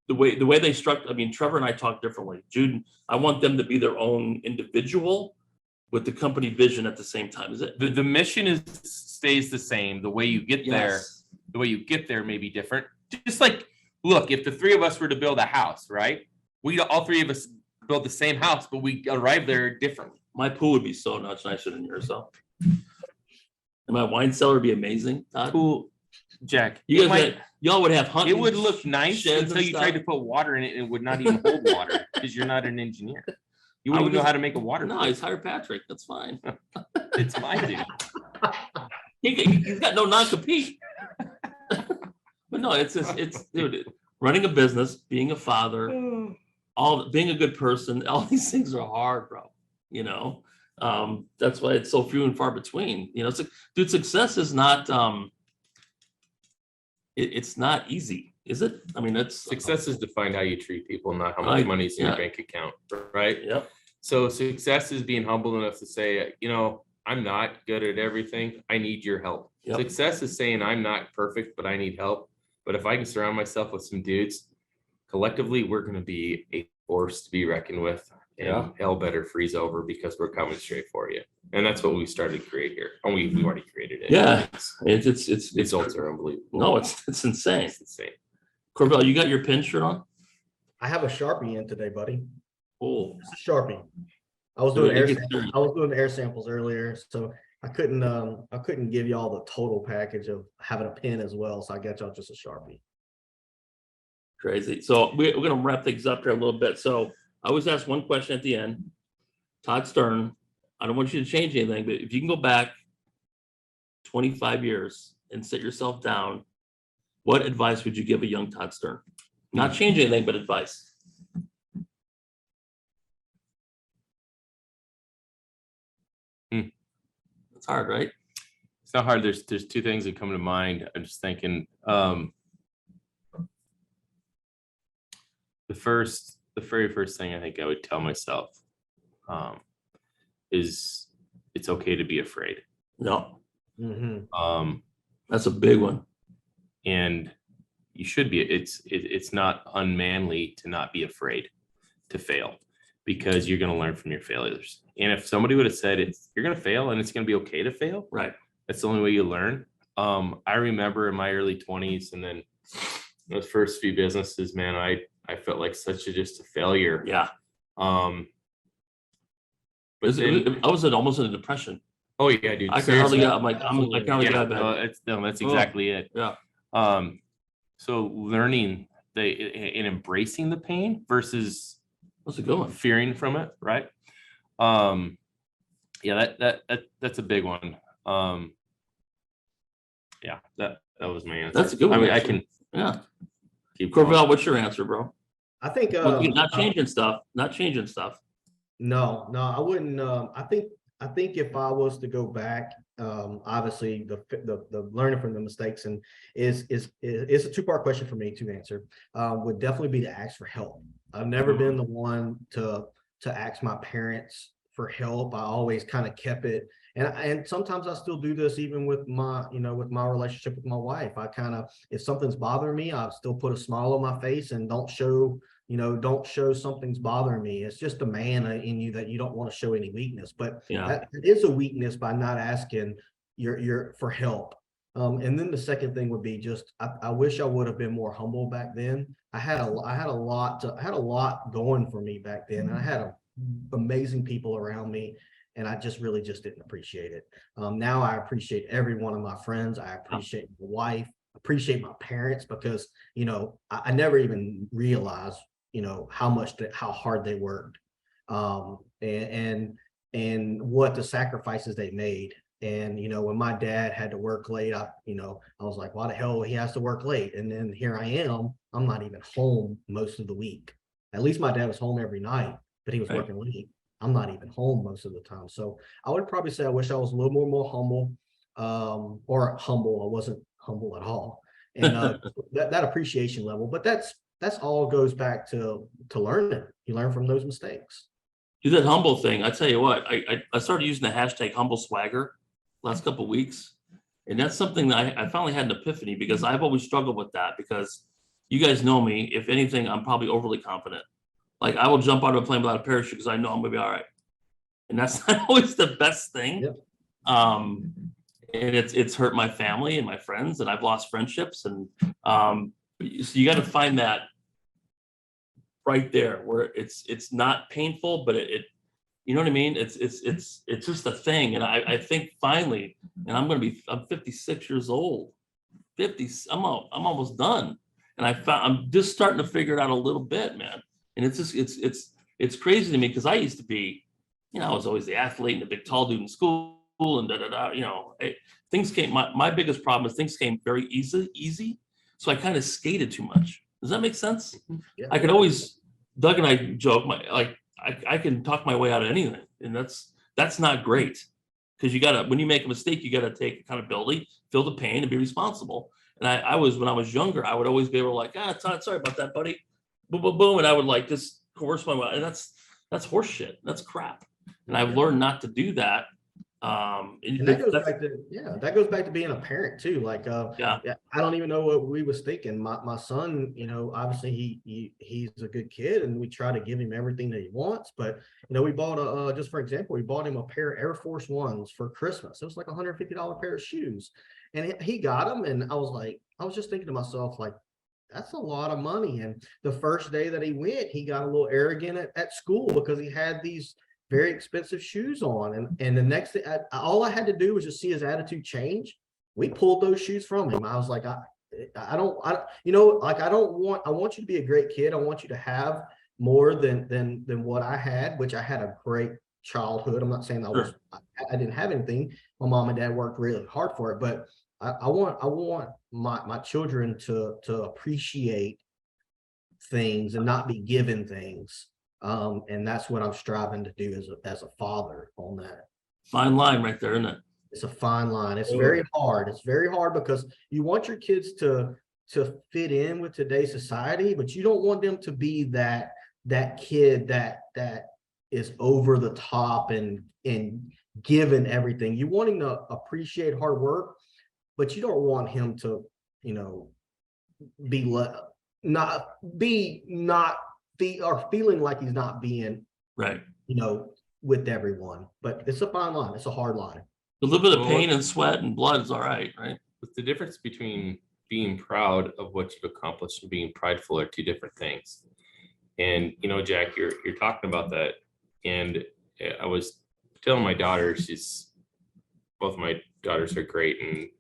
way they structure. I mean, Trevor and I talk differently. Jude, I want them to be their own individual with the company vision at the same time. Is it? The mission stays the same. The way you get there may be different. Just like, look, if the three of us were to build a house, right? All three of us build the same house, but we arrive there differently. My pool would be so much nicer than yours, though. And my wine cellar would be amazing. Todd. Cool, Jack. Y'all would have hunting. It would look nice sheds until you tried to put water in it, and it would not even hold water because you're not an engineer. You wouldn't know how to make a water. No, it's hire Patrick. That's fine. It's my dude. He's got no non-compete. But no, it's dude, running a business, being a father, being a good person, all these things are hard, bro. You know, that's why it's so few and far between. You know, dude, success is not it's not easy, is it? I mean, Success is defined how you treat people, not how much money's in your bank account, right? Yep. So success is being humble enough to say, you know, I'm not good at everything. I need your help. Yep. Success is saying I'm not perfect, but I need help. But if I can surround myself with some dudes, collectively, we're going to be a force to be reckoned with. And hell better freeze over, because we're coming straight for you. And that's what we started to create here. And we've already created it. Yeah. It's results are unbelievable. No, it's insane. It's insane. Courville, you got your pin shirt on? I have a Sharpie in today, buddy. Oh, It's a Sharpie. I was doing air samples earlier, so I couldn't give y'all the total package of having a pin as well. So I got y'all just a Sharpie. crazy. So we're going to wrap things up here a little bit. So I always ask one question at the end. Todd Stern, I don't want you to change anything, but if you can go back 25 years and sit yourself down, what advice would you give a young Todd Stern? Not change anything, but advice. It's hard, right? It's not hard. There's two things that come to mind. I'm just thinking, the very first thing I think I would tell myself is it's okay to be afraid. No. Mm-hmm. That's a big one. And you should be. It's not unmanly to not be afraid to fail, because you're going to learn from your failures. And if somebody would have said you're going to fail and it's going to be okay to fail, right? That's the only way you learn. I remember in my early 20s, and then those first few businesses, man, I felt like just a failure. Yeah. But I was almost in a depression. Oh yeah, dude. I can hardly get. I can hardly get out of bed. That's exactly it. Yeah. So learning and embracing the pain versus That's a good one. fearing from it, right? Yeah, that's a big one. Yeah, that was my answer. That's a good one. I mean, actually. I can. Yeah. Keep Courville, going. what's your answer, bro? I think Not changing stuff. Not changing stuff. No, I wouldn't. I think if I was to go back obviously the learning from the mistakes, and is a two-part question for me to answer. Would definitely be to ask for help. I've never been the one to ask my parents for help. I always kind of kept it, and sometimes I still do this even with my, with my relationship with my wife. I kind of, if something's bothering me, I still put a smile on my face and don't show something's bothering me. It's just a man in you that you don't want to show any weakness, but Yeah. that is a weakness by not asking your for help. And then the second thing would be just, I wish I would have been more humble back then. I had a lot going for me back then. And I had amazing people around me, and I just really just didn't appreciate it. Now I appreciate every one of my friends. I appreciate my wife, appreciate my parents, because, I never even realized, how hard they worked, and what the sacrifices they made. And, when my dad had to work late, I was like, why the hell he has to work late? And then here I am, I'm not even home most of the week. At least my dad was home every night, but he was working late. I'm not even home most of the time. So I would probably say I wish I was a little more humble, or humble. I wasn't humble at all. And that appreciation level, but that's all goes back to learning. You learn from those mistakes. Do that humble thing. I tell you what, I started using the hashtag humble swagger last couple of weeks. And that's something that I finally had an epiphany, because I've always struggled with that, because you guys know me. If anything, I'm probably overly confident. Like, I will jump out of a plane without a parachute because I know I'm gonna be all right. And that's not always the best thing. Yep. And it's hurt my family and my friends, and I've lost friendships. And so you got to find that right there where it's not painful, but it you know what I mean? It's just a thing. And I think finally, and I'm 56 years old, I'm almost done. And I'm just starting to figure it out a little bit, man. And it's just, it's crazy to me, because I used to be, I was always the athlete and the big tall dude in school and things came, my biggest problem is things came very easy. So I kind of skated too much. Does that make sense? Yeah. I could always, Doug and I joke, I can talk my way out of anything. And that's not great, because when you make a mistake, you gotta take accountability, feel the pain, and be responsible. And when I was younger, I would always be able to Todd, sorry about that, buddy. Boom, boom, boom. And I would just coerce my way. And that's horse shit. That's crap. And I've learned not to do that. And that goes back to being a parent too. I don't even know what we was thinking. My son, obviously he's a good kid, and we try to give him everything that he wants. But we bought just for example, we bought him a pair of Air Force Ones for Christmas. It was like $150 pair of shoes, and he got them. And I was just thinking to myself, that's a lot of money. And the first day that he went, he got a little arrogant at school because he had these very expensive shoes on. And the next thing, all I had to do was just see his attitude change. We pulled those shoes from him. I was like, I want you to be a great kid. I want you to have more than what I had, which I had a great childhood. I'm not saying I didn't have anything. My mom and dad worked really hard for it, but I want my children to appreciate things and not be given things. And that's what I'm striving to do as a father on that. Fine line right there, isn't it? It's a fine line. It's very hard. It's very hard because you want your kids to fit in with today's society, but you don't want them to be that kid that is over the top and given everything. You want him to appreciate hard work, but you don't want him to, or feeling like he's not being right, with everyone. But it's a fine line. It's a hard line. A little bit of pain and sweat and blood is all right. But the difference between being proud of what you've accomplished and being prideful are two different things. And Jack, you're talking about that, and I was telling my daughters, both my daughters are great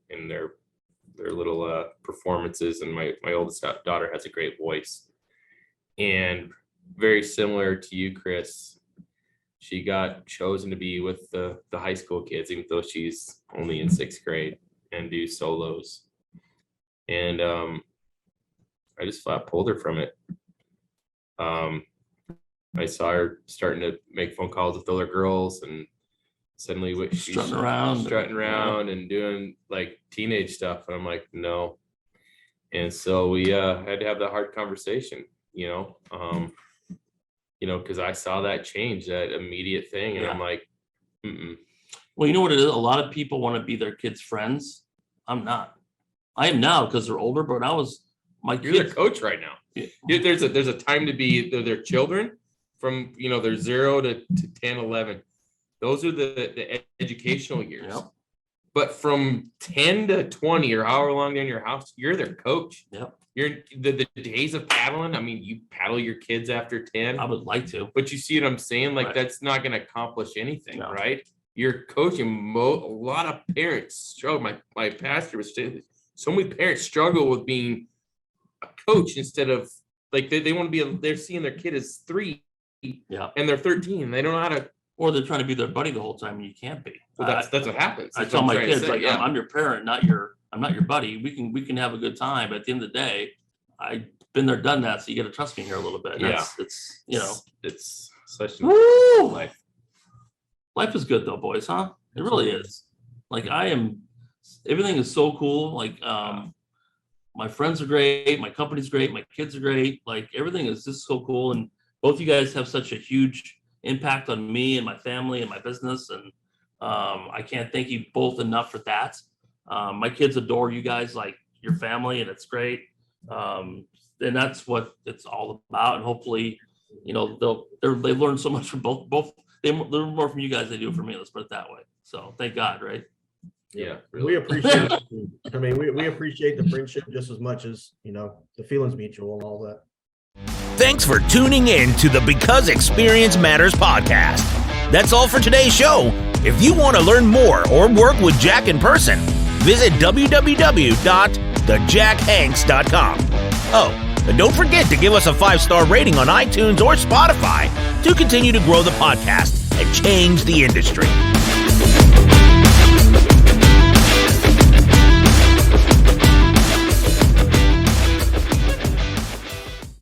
in their little performances, and my oldest daughter has a great voice. And very similar to you, Chris, she got chosen to be with the high school kids, even though she's only in 6th grade, and do solos. And I just flat pulled her from it. I saw her starting to make phone calls with other girls and suddenly she's strutting around and doing like teenage stuff. And I'm like, no. And so we had to have that hard conversation, because I saw that change, that immediate thing. And I'm like, mm-mm. Well, you know what it is? A lot of people want to be their kids' friends. I'm not. I am now because they're older, but You're their coach right now. Yeah. There's a time to be their children from, they're 0 to 10, 11. Those are the educational years. Yep. But from 10 to 20 or however long they're in your house, you're their coach. Yep. You're the days of paddling. I mean, you paddle your kids after 10. I would like to. But you see what I'm saying? Like, Right. That's not going to accomplish anything, No. right? You're coaching. A lot of parents struggle. My pastor was saying, so many parents struggle with being a coach instead of, like, they want to be, they're seeing their kid as 3 and they're 13. They don't know how to. Or they're trying to be their buddy the whole time and you can't be. Well, that's what happens. I That's tell what my I'm trying to kids, say, like, yeah. I'm your parent, I'm not your buddy. We can have a good time. But at the end of the day, I've been there, done that. So you got to trust me here a little bit. Yeah. It's such a woo! life. Life is good though, boys, huh? It really is. Like everything is so cool. Like, my friends are great. My company's great. My kids are great. Like everything is just so cool. And both you guys have such a huge impact on me and my family and my business. And I can't thank you both enough for that. My kids adore you guys like your family, and it's great. And that's what it's all about. And hopefully, they learn so much from both. They learn more from you guys than they do from me. Let's put it that way. So thank God, right? Yeah, We appreciate it. I mean, we appreciate the friendship just as much as, the feelings mutual and all that. Thanks for tuning in to the Because Experience Matters podcast. That's all for today's show. If you want to learn more or work with Jack in person, visit www.thejackhanks.com. Oh, and don't forget to give us a 5-star rating on iTunes or Spotify to continue to grow the podcast and change the industry.